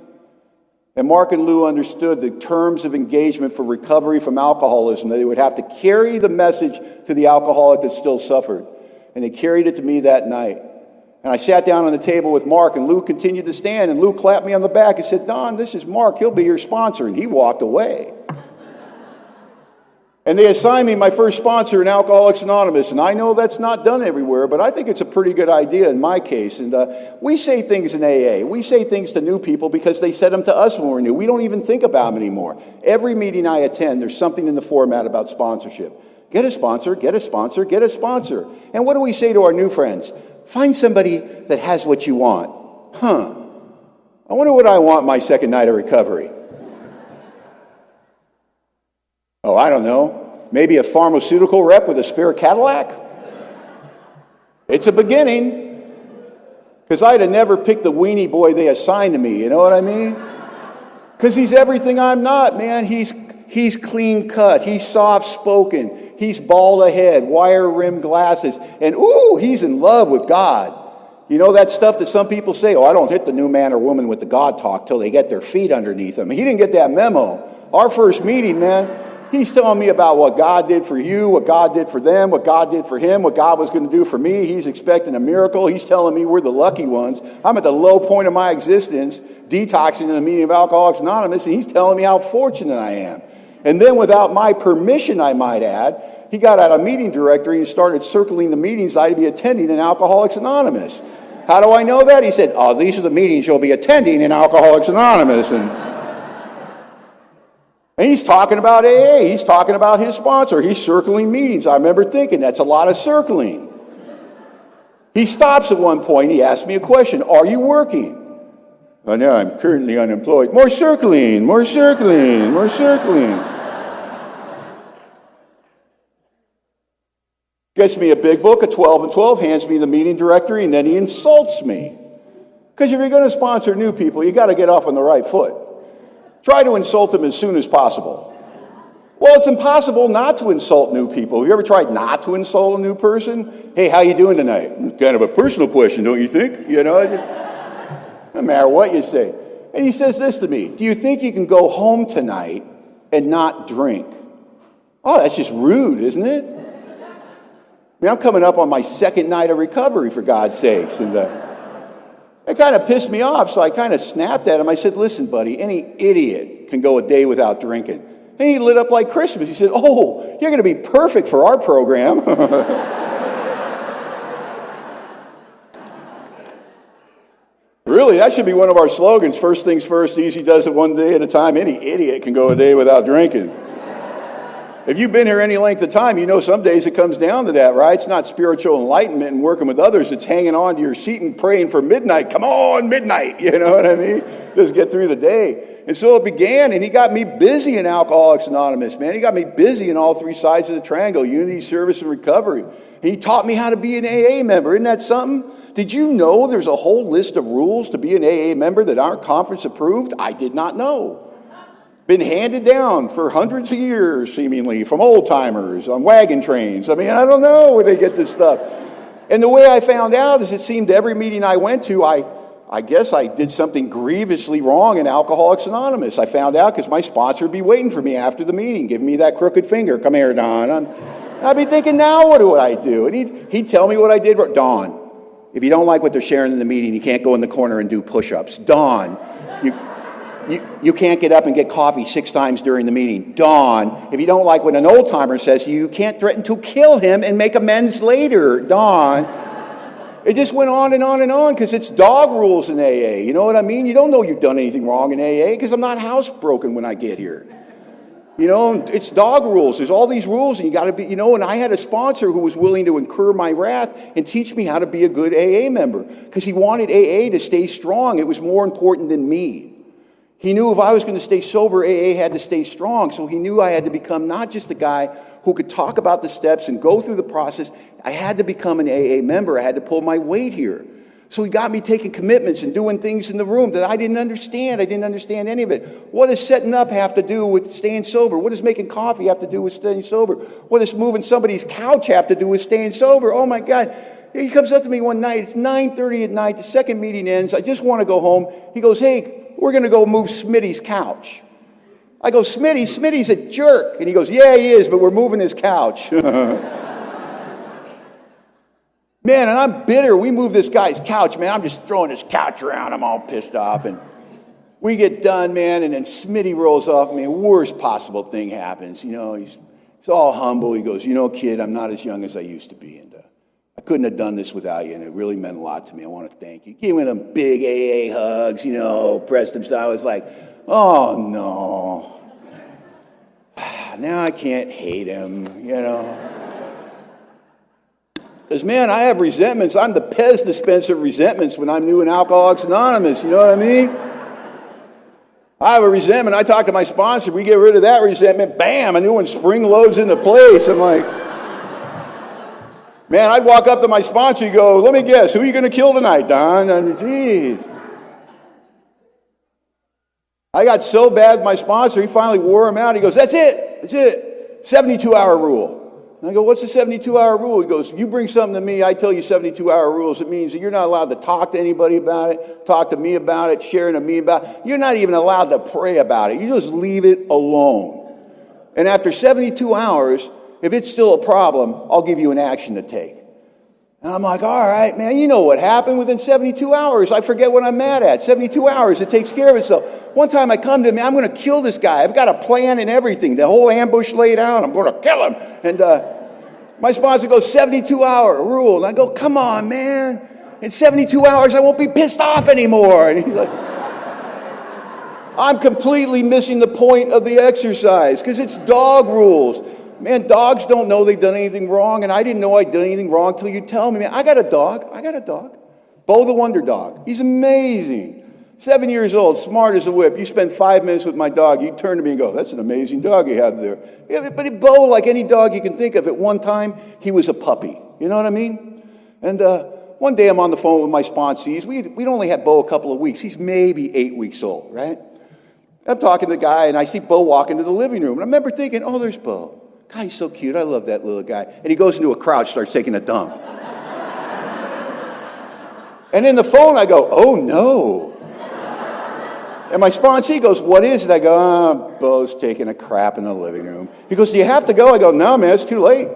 And Mark and Lou understood the terms of engagement for recovery from alcoholism. They would have to carry the message to the alcoholic that still suffered. And they carried it to me that night. And I sat down on the table with Mark, and Lou continued to stand, and Lou clapped me on the back and said, "Don, this is Mark. He'll be your sponsor." And he walked away. And they assigned me my first sponsor in Alcoholics Anonymous. And I know that's not done everywhere, but I think it's a pretty good idea in my case. And we say things in AA. We say things to new people because they said them to us when we were new. We don't even think about them anymore. Every meeting I attend, there's something in the format about sponsorship. Get a sponsor, get a sponsor, get a sponsor. And what do we say to our new friends? Find somebody that has what you want. I wonder what I want my second night of recovery. Oh, I don't know. Maybe a pharmaceutical rep with a spare Cadillac? It's a beginning. Because I'd have never picked the weenie boy they assigned to me, you know what I mean? Because he's everything I'm not, man. He's clean cut. He's soft spoken. He's bald head, wire rimmed glasses. And ooh, he's in love with God. You know that stuff that some people say, oh, I don't hit the new man or woman with the God talk till they get their feet underneath them. He didn't get that memo. Our first meeting, man. He's telling me about what God did for you, what God did for them, what God did for him, what God was going to do for me. He's expecting a miracle. He's telling me we're the lucky ones. I'm at the low point of my existence, detoxing in a meeting of Alcoholics Anonymous, and he's telling me how fortunate I am. And then without my permission, I might add, he got out a meeting directory and started circling the meetings I'd be attending in Alcoholics Anonymous. How do I know that? He said, oh, these are the meetings you'll be attending in Alcoholics Anonymous. And he's talking about AA. He's talking about his sponsor. He's circling meetings. I remember thinking, that's a lot of circling. He stops at one point. He asks me a question. Are you working? Oh, no, I'm currently unemployed. More circling, more circling, more circling. Gets me a big book, a 12 and 12, hands me the meeting directory, and then he insults me. Because if you're going to sponsor new people, you got to get off on the right foot. Try to insult them as soon as possible. Well, it's impossible not to insult new people. Have you ever tried not to insult a new person? Hey, how you doing tonight? It's kind of a personal question, don't you think? You know, no matter what you say. And he says this to me, do you think you can go home tonight and not drink? Oh, that's just rude, isn't it? I mean, I'm coming up on my second night of recovery, for God's sakes. And it kind of pissed me off, so I kind of snapped at him. I said, listen, buddy, any idiot can go a day without drinking. And he lit up like Christmas. He said, oh, you're going to be perfect for our program. Really, that should be one of our slogans. First things first, easy does it one day at a time. Any idiot can go a day without drinking. If you've been here any length of time, you know some days it comes down to that, right? It's not spiritual enlightenment and working with others. It's hanging on to your seat and praying for midnight. Come on, midnight. You know what I mean? Just get through the day. And so it began, and he got me busy in Alcoholics Anonymous, man. He got me busy in all three sides of the triangle, unity, service, and recovery. He taught me how to be an AA member. Isn't that something? Did you know there's a whole list of rules to be an AA member that aren't conference approved? I did not know. Been handed down for hundreds of years, seemingly, from old-timers on wagon trains. I mean, I don't know where they get this stuff. And the way I found out is it seemed every meeting I went to, I guess I did something grievously wrong in Alcoholics Anonymous. I found out because my sponsor would be waiting for me after the meeting, giving me that crooked finger. Come here, Don. I'd be thinking, now what do I do? And he'd tell me what I did. Don, if you don't like what they're sharing in the meeting, you can't go in the corner and do push-ups. Don, you can't get up and get coffee 6 times during the meeting. Don, if you don't like what an old-timer says, you can't threaten to kill him and make amends later. Don. It just went on and on and on because it's dog rules in AA. You know what I mean? You don't know you've done anything wrong in AA because I'm not housebroken when I get here. You know, it's dog rules. There's all these rules and you got to be, you know, and I had a sponsor who was willing to incur my wrath and teach me how to be a good AA member because he wanted AA to stay strong. It was more important than me. He knew if I was going to stay sober, AA had to stay strong. So he knew I had to become not just a guy who could talk about the steps and go through the process. I had to become an AA member. I had to pull my weight here. So he got me taking commitments and doing things in the room that I didn't understand. I didn't understand any of it. What does setting up have to do with staying sober? What does making coffee have to do with staying sober? What does moving somebody's couch have to do with staying sober? Oh, my God. He comes up to me one night. It's 9:30 at night. The second meeting ends. I just want to go home. He goes, hey, we're going to go move Smitty's couch. I go, Smitty's a jerk. And he goes, yeah, he is, but we're moving his couch. Man, and I'm bitter. We moved this guy's couch, man. I'm just throwing his couch around. I'm all pissed off. And we get done, man, and then Smitty rolls off me. Worst possible thing happens. You know, he's all humble. He goes, you know, kid, I'm not as young as I used to be. And I couldn't have done this without you, and it really meant a lot to me. I want to thank you. He gave me them big AA hugs, you know, pressed him. So I was like, oh, no. Now I can't hate him, you know. Because, man, I have resentments. I'm the Pez dispenser of resentments when I'm new in Alcoholics Anonymous. You know what I mean? I have a resentment. I talk to my sponsor. We get rid of that resentment. Bam, a new one spring loads into place. I'm like, man, I'd walk up to my sponsor and go, let me guess, who are you going to kill tonight, Don? Jeez. I got so bad with my sponsor, he finally wore him out. He goes, that's it. 72-hour rule. And I go, what's the 72-hour rule? He goes, you bring something to me, I tell you 72-hour rules. It means that you're not allowed to talk to anybody about it, talk to me about it, share to me about it. You're not even allowed to pray about it. You just leave it alone. And after 72 hours, if it's still a problem, I'll give you an action to take. And I'm like, all right, man, you know what happened within 72 hours. I forget what I'm mad at. 72 hours, it takes care of itself. One time I come to him, I'm going to kill this guy. I've got a plan and everything. The whole ambush laid out. I'm going to kill him. And my sponsor goes, 72-hour rule. And I go, come on, man. In 72 hours, I won't be pissed off anymore. And he's like, I'm completely missing the point of the exercise because it's dog rules. Man, dogs don't know they've done anything wrong, and I didn't know I'd done anything wrong till you tell me, man. I got a dog. Bo the Wonder Dog. He's amazing. 7 years old, smart as a whip. You spend 5 minutes with my dog, you turn to me and go, that's an amazing dog you have there. Yeah, but Bo, like any dog you can think of, at one time, he was a puppy. You know what I mean? And one day I'm on the phone with my sponsees. We'd only had Bo a couple of weeks. He's maybe 8 weeks old, right? I'm talking to the guy, and I see Bo walk into the living room. And I remember thinking, oh, there's Bo. God, he's so cute. I love that little guy. And he goes into a crowd, starts taking a dump. And in the phone, I go, oh, no. And my sponsee goes, what is it? I go, oh, Bo's taking a crap in the living room. He goes, do you have to go? I go, no, man, it's too late.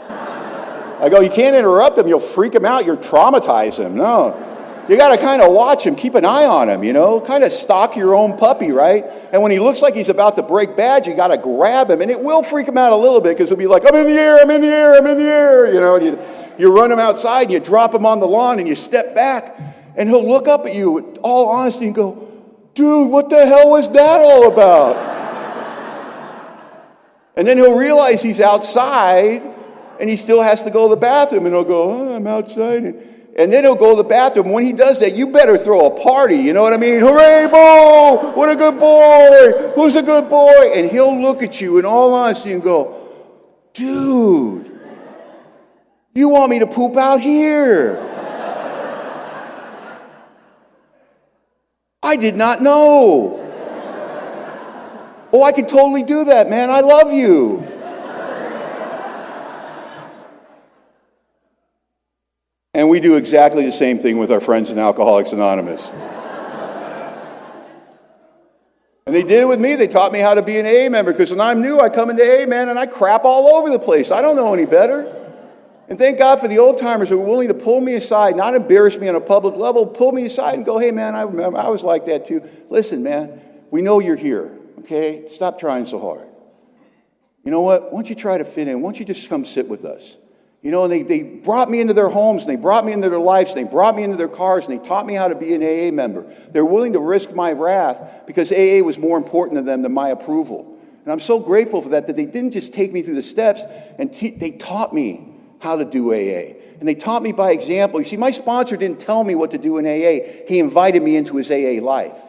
I go, you can't interrupt him. You'll freak him out. You'll traumatize him. No. You got to kind of watch him, keep an eye on him, you know, kind of stalk your own puppy, right? And when he looks like he's about to break bad, you got to grab him. And it will freak him out a little bit because he'll be like, I'm in the air, you know, and you run him outside and you drop him on the lawn and you step back and he'll look up at you with all honesty and go, dude, what the hell was that all about? And then he'll realize he's outside and he still has to go to the bathroom and he'll go, oh, I'm outside. And then he'll go to the bathroom. When he does that, you better throw a party. You know what I mean? Hooray, Bo! What a good boy! Who's a good boy? And he'll look at you in all honesty and go, dude, you want me to poop out here? I did not know. Oh, I could totally do that, man. I love you. And we do exactly the same thing with our friends in Alcoholics Anonymous. And they did it with me. They taught me how to be an AA member because when I'm new, I come into AA, man, and I crap all over the place. I don't know any better. And thank God for the old timers who were willing to pull me aside, not embarrass me on a public level, pull me aside and go, hey, man, I remember I was like that too. Listen, man, we know you're here, okay? Stop trying so hard. You know what? Why don't you try to fit in? Why don't you just come sit with us? You know, and they brought me into their homes, and they brought me into their lives, and they brought me into their cars, and they taught me how to be an AA member. They're willing to risk my wrath because AA was more important to them than my approval. And I'm so grateful for that they didn't just take me through the steps, and they taught me how to do AA. And they taught me by example. You see, my sponsor didn't tell me what to do in AA. He invited me into his AA life.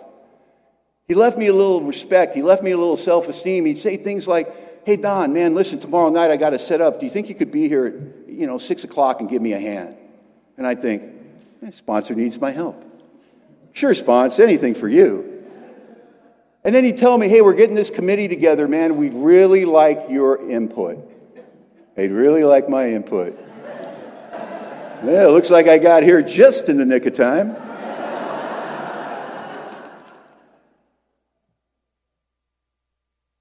He left me a little respect. He left me a little self-esteem. He'd say things like, hey, Don, man, listen, tomorrow night I got to set up. Do you think you could be here at 6 o'clock and give me a hand? And I think, sponsor needs my help. Sure, sponsor, anything for you. And then he'd tell me, hey, we're getting this committee together, man. We'd really like your input. They'd really like my input. Yeah, it looks like I got here just in the nick of time.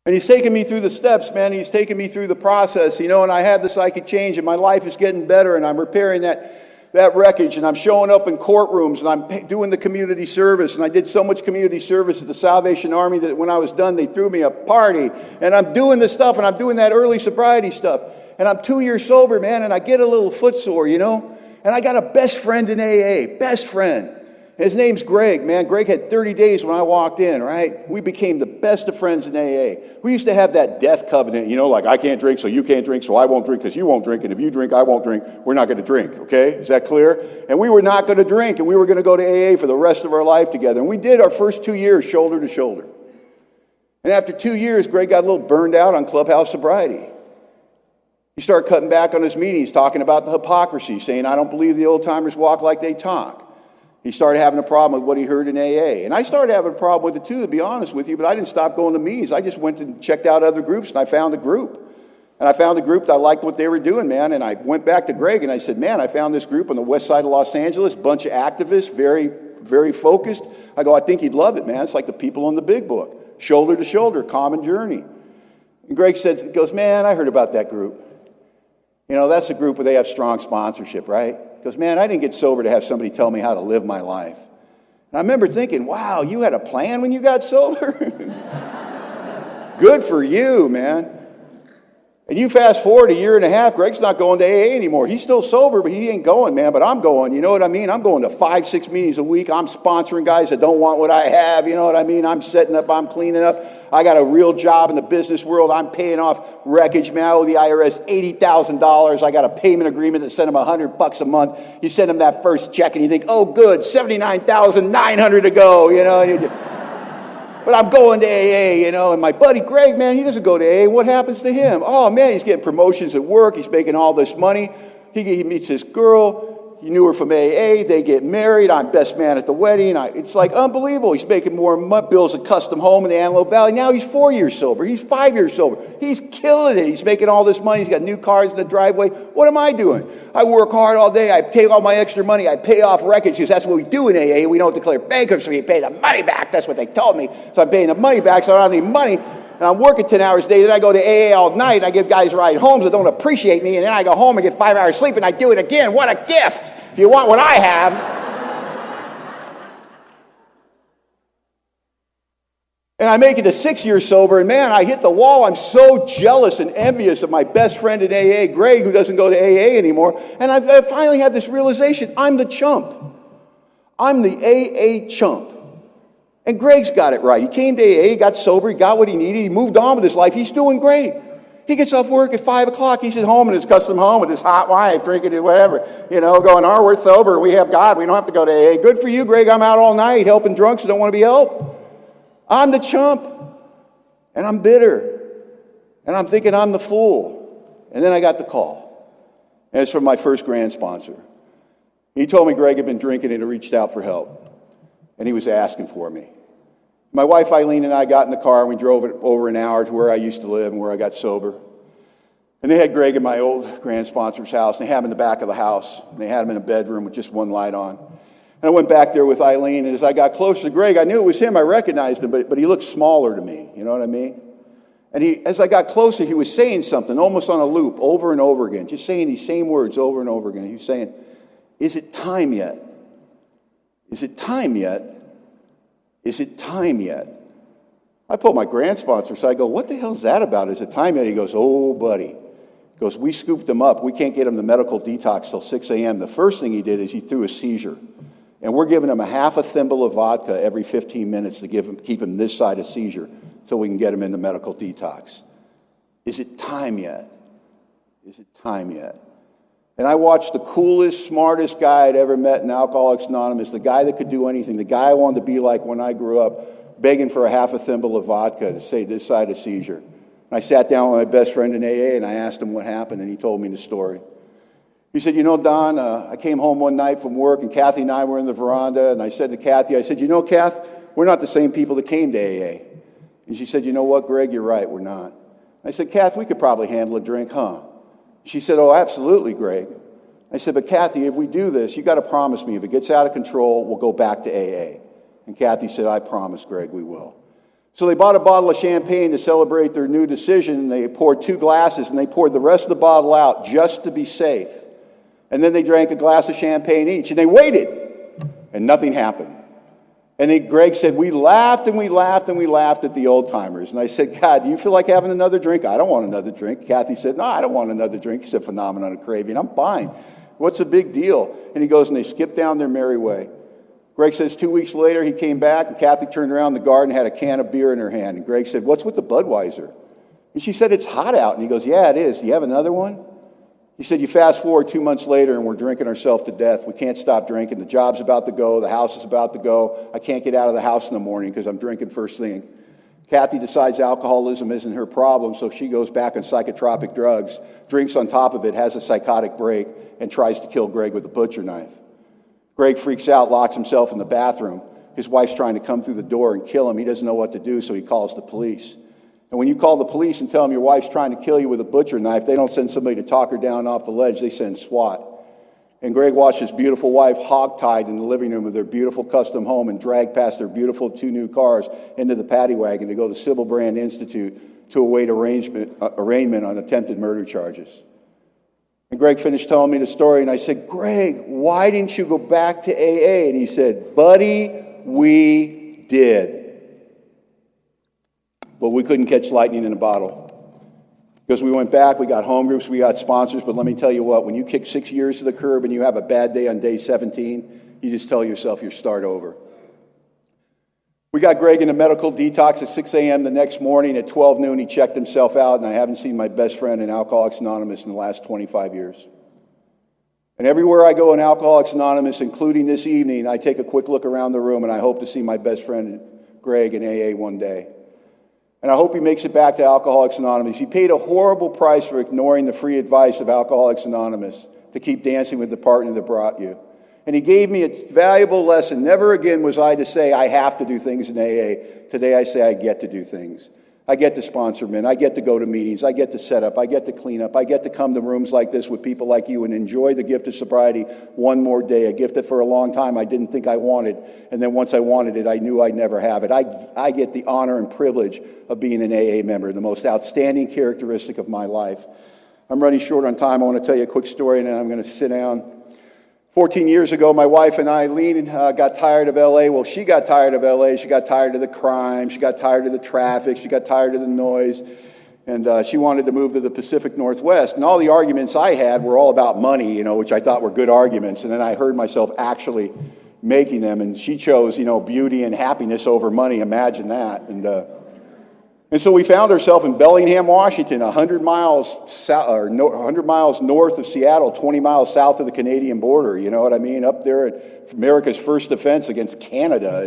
And he's taken me through the steps, man. He's taken me through the process, and I have the psychic change, and my life is getting better, and I'm repairing that wreckage, and I'm showing up in courtrooms, and I'm doing the community service, and I did so much community service at the Salvation Army that when I was done, they threw me a party, and I'm doing this stuff, and I'm doing that early sobriety stuff, and I'm 2 years sober, man, and I get a little footsore, and I got a best friend in AA, best friend. His name's Greg, man. Greg had 30 days when I walked in, right? We became the best of friends in AA. We used to have that death covenant, like I can't drink, so you can't drink, so I won't drink because you won't drink, and if you drink, I won't drink. We're not going to drink, okay? Is that clear? And we were not going to drink, and we were going to go to AA for the rest of our life together. And we did our first 2 years shoulder to shoulder. And after 2 years, Greg got a little burned out on clubhouse sobriety. He started cutting back on his meetings, talking about the hypocrisy, saying, I don't believe the old-timers walk like they talk. He started having a problem with what he heard in AA. And I started having a problem with it too, to be honest with you, but I didn't stop going to meetings. I just went and checked out other groups, and I found a group. And I found a group that I liked what they were doing, man. And I went back to Greg, and I said, man, I found this group on the west side of Los Angeles, bunch of activists, very, very focused. I go, I think you'd love it, man. It's like the people in the big book, shoulder to shoulder, common journey. And Greg goes, man, I heard about that group. That's a group where they have strong sponsorship, right? He goes, man, I didn't get sober to have somebody tell me how to live my life. And I remember thinking, wow, you had a plan when you got sober? Good for you, man. And you fast forward a year and a half, Greg's not going to AA anymore. He's still sober, but he ain't going, man. But I'm going, you know what I mean? I'm going to 5-6 meetings a week. I'm sponsoring guys that don't want what I have, you know what I mean? I'm setting up, I'm cleaning up. I got a real job in the business world. I'm paying off wreckage, man. I owe the IRS $80,000. I got a payment agreement that sent them $100 a month. You send them that first check and you think, oh, good, $79,900 to go, But I'm going to AA, and my buddy Greg, man, he doesn't go to AA. What happens to him? Oh, man, he's getting promotions at work. He's making all this money. He meets this girl. He knew her from AA. They get married. I'm best man at the wedding. It's like unbelievable. He's making more money, builds a custom home in the Antelope Valley. Now he's 4 years sober. He's 5 years sober. He's killing it. He's making all this money. He's got new cars in the driveway. What am I doing? I work hard all day. I take all my extra money. I pay off wreckage because that's what we do in AA. We don't declare bankruptcy. We pay the money back. That's what they told me. So I'm paying the money back, so I don't have any money. And I'm working 10 hours a day. Then I go to AA all night. And I give guys ride homes that don't appreciate me. And then I go home and get 5 hours sleep. And I do it again. What a gift. If you want what I have. And I make it to 6 years sober. And man, I hit the wall. I'm so jealous and envious of my best friend in AA, Greg, who doesn't go to AA anymore. And I finally had this realization. I'm the chump. I'm the AA chump. And Greg's got it right. He came to AA, he got sober, he got what he needed, he moved on with his life. He's doing great. He gets off work at 5 o'clock. He's at home in his custom home with his hot wife, drinking it, whatever. Going, oh, we're sober. We have God. We don't have to go to AA. Good for you, Greg. I'm out all night helping drunks who don't want to be helped. I'm the chump. And I'm bitter. And I'm thinking I'm the fool. And then I got the call. And it's from my first grant sponsor. He told me Greg had been drinking and had reached out for help. And he was asking for me. My wife Eileen and I got in the car and we drove it over an hour to where I used to live and where I got sober. And they had Greg in my old grant sponsor's house, and they had him in the back of the house. And they had him in a bedroom with just one light on. And I went back there with Eileen, and as I got closer to Greg, I knew it was him. I recognized him, but he looked smaller to me. You know what I mean? And as I got closer, he was saying something almost on a loop over and over again, just saying these same words over and over again. He was saying, is it time yet? Is it time yet? Is it time yet? I pulled my grant sponsor, so I go, what the hell is that about? Is it time yet? He goes, oh, buddy. He goes, we scooped him up. We can't get him to medical detox till 6 a.m. The first thing he did is he threw a seizure. And we're giving him a half a thimble of vodka every 15 minutes to keep him this side of seizure till we can get him into medical detox. Is it time yet? Is it time yet? And I watched the coolest, smartest guy I'd ever met in Alcoholics Anonymous, the guy that could do anything, the guy I wanted to be like when I grew up, begging for a half a thimble of vodka to say this side of seizure. And I sat down with my best friend in AA and I asked him what happened, and he told me the story. He said, Don, I came home one night from work and Kathy and I were in the veranda, and I said to Kathy, I said, Kath, we're not the same people that came to AA. And she said, you know what, Greg, you're right, we're not. I said, Kath, we could probably handle a drink, huh? She said, oh, absolutely, Greg. I said, but Kathy, if we do this, you got to promise me if it gets out of control, we'll go back to AA. And Kathy said, I promise, Greg, we will. So they bought a bottle of champagne to celebrate their new decision, and they poured 2 glasses, and they poured the rest of the bottle out just to be safe. And then they drank a glass of champagne each, and they waited, and nothing happened. And then Greg said, we laughed and we laughed and we laughed at the old timers. And I said, God, do you feel like having another drink? I don't want another drink. Kathy said, no, I don't want another drink. He said, phenomenon of craving. I'm fine. What's the big deal? And he goes, and they skipped down their merry way. Greg says 2 weeks later, he came back, and Kathy turned around the garden, had a can of beer in her hand. And Greg said, what's with the Budweiser? And she said, it's hot out. And he goes, yeah, it is. Do you have another one? He said, you fast forward 2 months later, and we're drinking ourselves to death. We can't stop drinking. The job's about to go. The house is about to go. I can't get out of the house in the morning because I'm drinking first thing. Kathy decides alcoholism isn't her problem, so she goes back on psychotropic drugs, drinks on top of it, has a psychotic break, and tries to kill Greg with a butcher knife. Greg freaks out, locks himself in the bathroom. His wife's trying to come through the door and kill him. He doesn't know what to do, so he calls the police. And when you call the police and tell them your wife's trying to kill you with a butcher knife, they don't send somebody to talk her down off the ledge. They send SWAT. And Greg watched his beautiful wife hogtied in the living room of their beautiful custom home and dragged past their beautiful 2 new cars into the paddy wagon to go to Sybil Brand Institute to await arraignment on attempted murder charges. And Greg finished telling me the story, and I said, Greg, why didn't you go back to AA? And he said, buddy, we did. But we couldn't catch lightning in a bottle. Because we went back, we got home groups, we got sponsors, but let me tell you what, when you kick 6 years to the curb and you have a bad day on day 17, you just tell yourself you start over. We got Greg in a medical detox at 6 a.m. the next morning. At 12 noon, he checked himself out, and I haven't seen my best friend in Alcoholics Anonymous in the last 25 years. And everywhere I go in Alcoholics Anonymous, including this evening, I take a quick look around the room, and I hope to see my best friend, Greg, in AA one day. And I hope he makes it back to Alcoholics Anonymous. He paid a horrible price for ignoring the free advice of Alcoholics Anonymous to keep dancing with the partner that brought you. And he gave me a valuable lesson. Never again was I to say I have to do things in AA. Today I say I get to do things. I get to sponsor men. I get to go to meetings. I get to set up. I get to clean up. I get to come to rooms like this with people like you and enjoy the gift of sobriety one more day, a gift that for a long time I didn't think I wanted. And then once I wanted it, I knew I'd never have it. I get the honor and privilege of being an AA member, the most outstanding characteristic of my life. I'm running short on time. I want to tell you a quick story, and then I'm going to sit down. 14 years ago, my wife and Eileen got tired of L.A. Well, she got tired of L.A. She got tired of the crime. She got tired of the traffic. She got tired of the noise. And she wanted to move to the Pacific Northwest. And all the arguments I had were all about money, which I thought were good arguments. And then I heard myself actually making them. And she chose, beauty and happiness over money. Imagine that. And so we found ourselves in Bellingham, Washington, 100 miles north of Seattle, 20 miles south of the Canadian border. You know what I mean? Up there at America's first defense against Canada,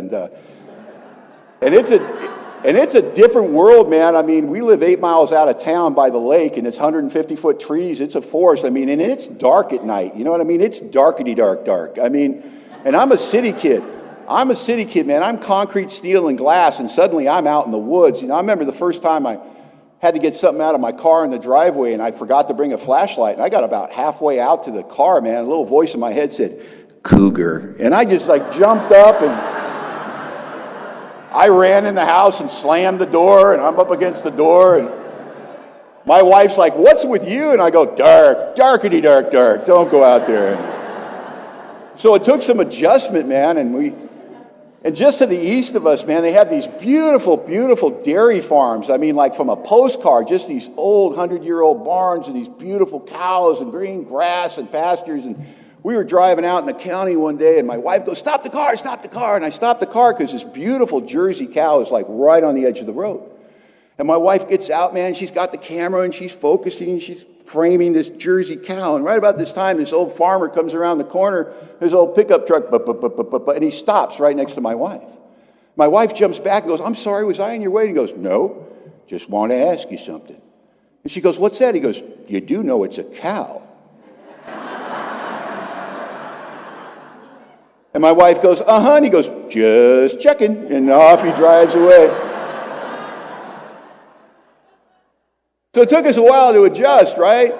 and it's a different world, man. I mean, we live 8 miles out of town by the lake, and it's 150-foot trees. It's a forest. I mean, and it's dark at night. You know what I mean? It's darkety dark. I mean, and I'm a city kid. Man. I'm concrete, steel, and glass, and suddenly I'm out in the woods. I remember the first time I had to get something out of my car in the driveway, and I forgot to bring a flashlight. And I got about halfway out to the car, man. A little voice in my head said, "Cougar." And I just jumped up, and I ran in the house and slammed the door, and I'm up against the door, and my wife's like, "What's with you?" And I go, darkety dark. Don't go out there. So it took some adjustment, man, and just to the east of us, man, they have these beautiful, beautiful dairy farms. I mean, like from a postcard, just these old 100-year-old barns and these beautiful cows and green grass and pastures. And we were driving out in the county one day, and my wife goes, stop the car. And I stopped the car because this beautiful Jersey cow is right on the edge of the road. And my wife gets out, man, she's got the camera, and she's focusing, she's framing this Jersey cow. And right about this time, this old farmer comes around the corner, his old pickup truck, and he stops right next to my wife. My wife jumps back and goes, "I'm sorry, was I in your way?" And he goes, "No, just want to ask you something." And she goes, "What's that?" He goes, "You do know it's a cow." And my wife goes, "Uh-huh," and he goes, "Just checking," and off he drives away. So it took us a while to adjust, right?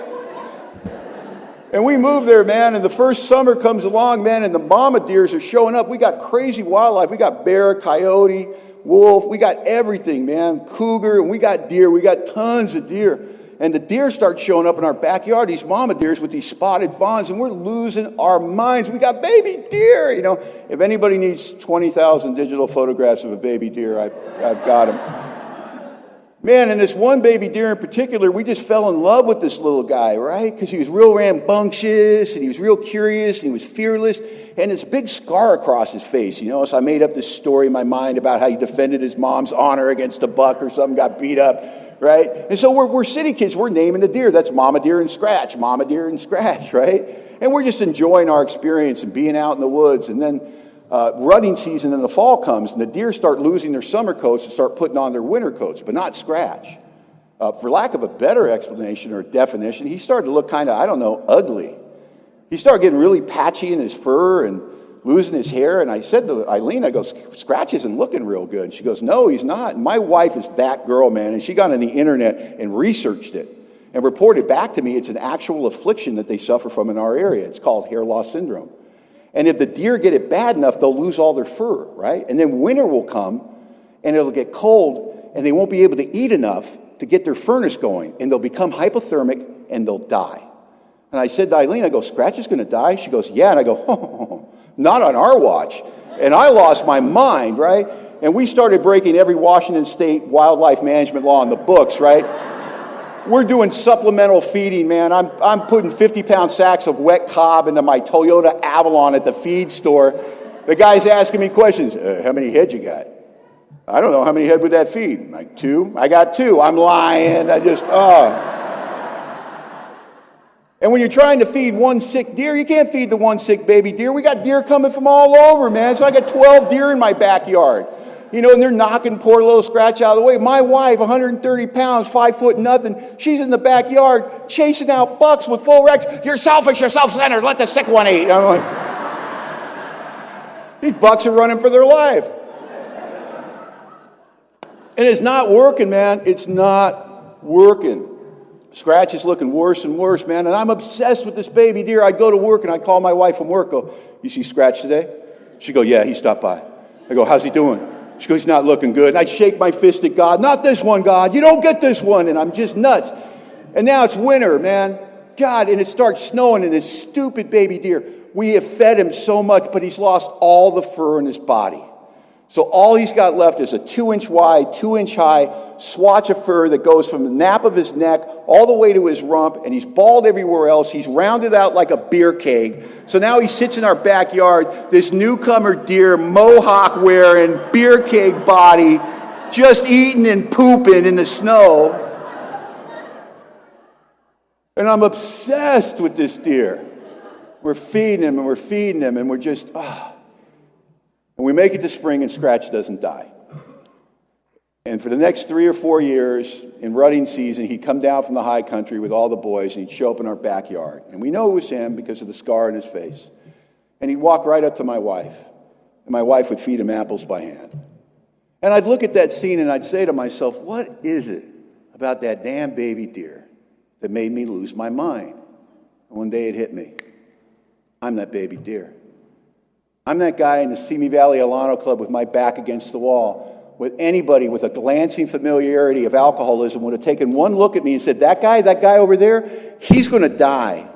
And we moved there, man, and the first summer comes along, man, and the mama deers are showing up. We got crazy wildlife. We got bear, coyote. wolf, we got everything, man. Cougar, and we got deer. We got tons of deer. And the deer start showing up in our backyard, these mama deers with these spotted fawns, and we're losing our minds. We got baby deer, If anybody needs 20,000 digital photographs of a baby deer, I've got them. Man, and this one baby deer in particular, we just fell in love with this little guy, right? Because he was real rambunctious, and he was real curious, and he was fearless, and this big scar across his face, So I made up this story in my mind about how he defended his mom's honor against a buck or something, got beat up, right? And so we're city kids, we're naming the deer. That's Mama Deer and Scratch, Mama Deer and Scratch, right? And we're just enjoying our experience and being out in the woods, and then rutting season in the fall comes, and the deer start losing their summer coats and start putting on their winter coats, but not Scratch. For lack of a better explanation or definition, he started to look kind of, ugly. He started getting really patchy in his fur and losing his hair, and I said to Eileen, I go, Scratch isn't looking real good. And she goes, no, he's not. And my wife is that girl, man, and she got on the internet and researched it and reported back to me it's an actual affliction that they suffer from in our area. It's called hair loss syndrome. And if the deer get it bad enough, they'll lose all their fur, right? And then winter will come, and it'll get cold, and they won't be able to eat enough to get their furnace going, and they'll become hypothermic, and they'll die. And I said to Eileen, I go, Scratch is going to die? She goes, yeah. And I go, oh, not on our watch. And I lost my mind, right? And we started breaking every Washington State wildlife management law in the books, right? We're doing supplemental feeding, man. I'm putting 50-pound sacks of wet cob into my Toyota Avalon at the feed store. The guy's asking me questions. How many head you got? I don't know. How many head would that feed? I'm like, 2. I got 2. I'm lying. And when you're trying to feed one sick deer, you can't feed the one sick baby deer. We got deer coming from all over, man. So I got 12 deer in my backyard. And they're knocking poor little Scratch out of the way. My wife, 130 pounds, 5 foot nothing, she's in the backyard chasing out bucks with full racks. You're selfish, you're self-centered, let the sick one eat. I'm like, these bucks are running for their life. And it's not working, man. It's not working. Scratch is looking worse and worse, man. And I'm obsessed with this baby deer. I'd go to work and I'd call my wife from work, go, you see Scratch today? She'd go, yeah, he stopped by. I go, how's he doing? She goes, he's not looking good. And I'd shake my fist at God. Not this one, God. You don't get this one. And I'm just nuts. And now it's winter, man. God, and it starts snowing, and this stupid baby deer, we have fed him so much, but he's lost all the fur in his body. So all he's got left is a 2-inch wide, 2-inch high swatch of fur that goes from the nape of his neck all the way to his rump, and he's bald everywhere else. He's rounded out like a beer keg. So now he sits in our backyard, this newcomer deer, mohawk wearing, beer keg body, just eating and pooping in the snow. And I'm obsessed with this deer. We're feeding him, and we're feeding him, and we're just, And we make it to spring, and Scratch doesn't die. And for the next 3 or 4 years, in rutting season, he'd come down from the high country with all the boys, and he'd show up in our backyard. And we know it was him because of the scar on his face. And he'd walk right up to my wife, and my wife would feed him apples by hand. And I'd look at that scene, and I'd say to myself, what is it about that damn baby deer that made me lose my mind? And one day it hit me. I'm that baby deer. I'm that guy in the Simi Valley Alano Club with my back against the wall. With anybody with a glancing familiarity of alcoholism would have taken one look at me and said, that guy over there, he's going to die.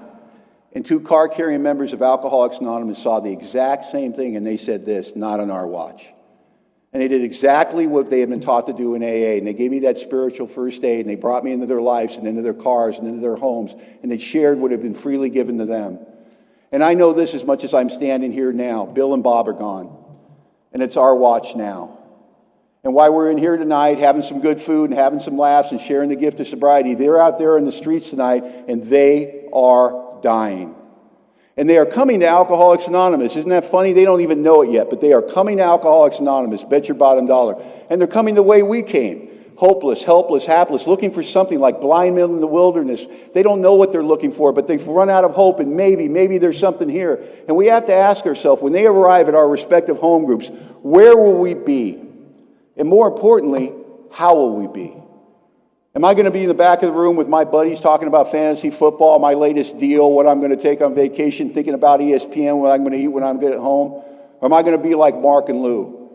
And 2 card-carrying members of Alcoholics Anonymous saw the exact same thing, and they said this, not on our watch. And they did exactly what they had been taught to do in AA, and they gave me that spiritual first aid, and they brought me into their lives and into their cars and into their homes, and they shared what had been freely given to them. And I know this as much as I'm standing here now. Bill and Bob are gone, and it's our watch now. And while we're in here tonight having some good food and having some laughs and sharing the gift of sobriety, they're out there in the streets tonight, and they are dying. And they are coming to Alcoholics Anonymous. Isn't that funny? They don't even know it yet, but they are coming to Alcoholics Anonymous, bet your bottom dollar. And they're coming the way we came. Hopeless, helpless, hapless, looking for something like blind men in the wilderness. They don't know what they're looking for, but they've run out of hope, and maybe there's something here. And we have to ask ourselves, when they arrive at our respective home groups, where will we be? And more importantly, how will we be? Am I going to be in the back of the room with my buddies talking about fantasy football, my latest deal, what I'm going to take on vacation, thinking about ESPN, what I'm going to eat when I get home? Or am I going to be like Mark and Lou,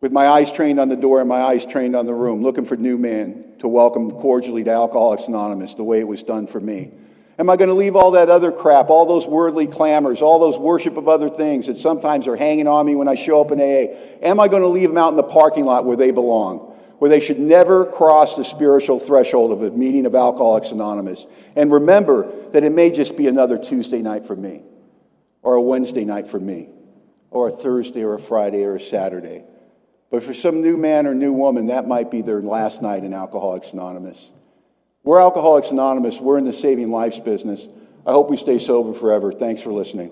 with my eyes trained on the door and my eyes trained on the room, looking for new men to welcome cordially to Alcoholics Anonymous the way it was done for me? Am I going to leave all that other crap, all those worldly clamors, all those worship of other things that sometimes are hanging on me when I show up in AA? Am I going to leave them out in the parking lot where they belong, where they should never cross the spiritual threshold of a meeting of Alcoholics Anonymous? And remember that it may just be another Tuesday night for me, or a Wednesday night for me, or a Thursday or a Friday or a Saturday. But for some new man or new woman, that might be their last night in Alcoholics Anonymous. We're Alcoholics Anonymous. We're in the saving lives business. I hope we stay sober forever. Thanks for listening.